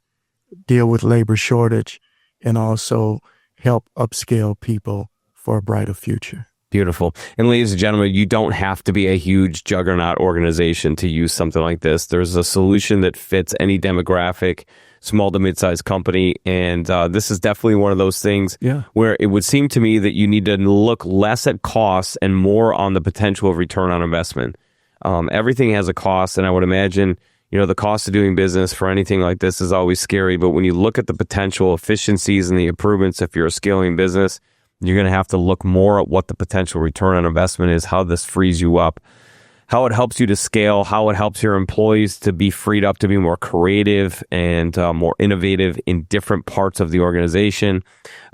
deal with labor shortage, and also help upscale people for a brighter future. Beautiful. And ladies and gentlemen, you don't have to be a huge juggernaut organization to use something like this. There's a solution that fits any demographic, small to mid-sized company. And this is definitely one of those things where it would seem to me that you need to look less at costs and more on the potential of return on investment. Everything has a cost, and I would imagine, the cost of doing business for anything like this is always scary. But when you look at the potential efficiencies and the improvements, if you're a scaling business, you're going to have to look more at what the potential return on investment is, how this frees you up, how it helps you to scale, how it helps your employees to be freed up to be more creative and more innovative in different parts of the organization,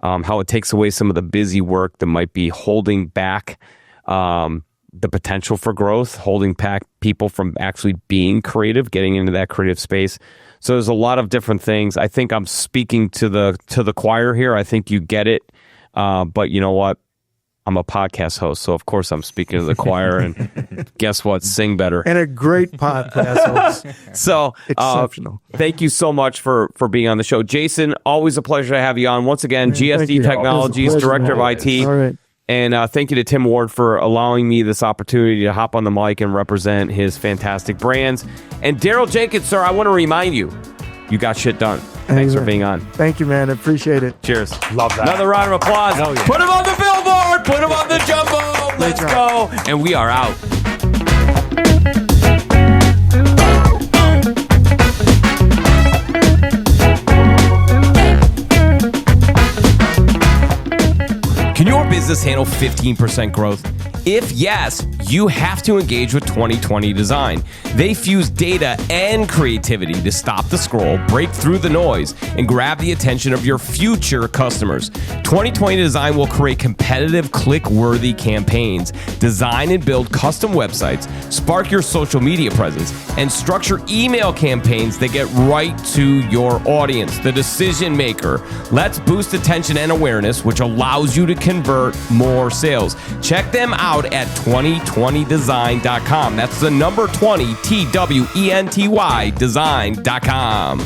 how it takes away some of the busy work that might be holding back the potential for growth, holding back people from actually being creative, getting into that creative space. So there's a lot of different things. I think I'm speaking to the choir here. I think you get it. But you know what? I'm a podcast host, so of course I'm speaking to the choir, and guess what? Sing better. And a great podcast host. So exceptional. Thank you so much for being on the show. Jason, always a pleasure to have you on. Once again, GSD Technologies, Director of IT. All right. And thank you to Tim Ward for allowing me this opportunity to hop on the mic and represent his fantastic brands. And Darryl Jenkins, sir, I want to remind you, you got shit done. Thanks for being on. Thank you, man. I appreciate it. Cheers. Love that. Another round of applause. Hell yeah. Put him on the billboard. Put him on the jumbo. Let's go. And we are out. business handle 15% growth? If yes, you have to engage with 2020 Design. They fuse data and creativity to stop the scroll, break through the noise, and grab the attention of your future customers. 2020 Design will create competitive, click-worthy campaigns, design and build custom websites, spark your social media presence, and structure email campaigns that get right to your audience, the decision maker. Let's boost attention and awareness, which allows you to convert more sales. Check them out at 2020design.com. That's the number 20, TWENTY, design.com.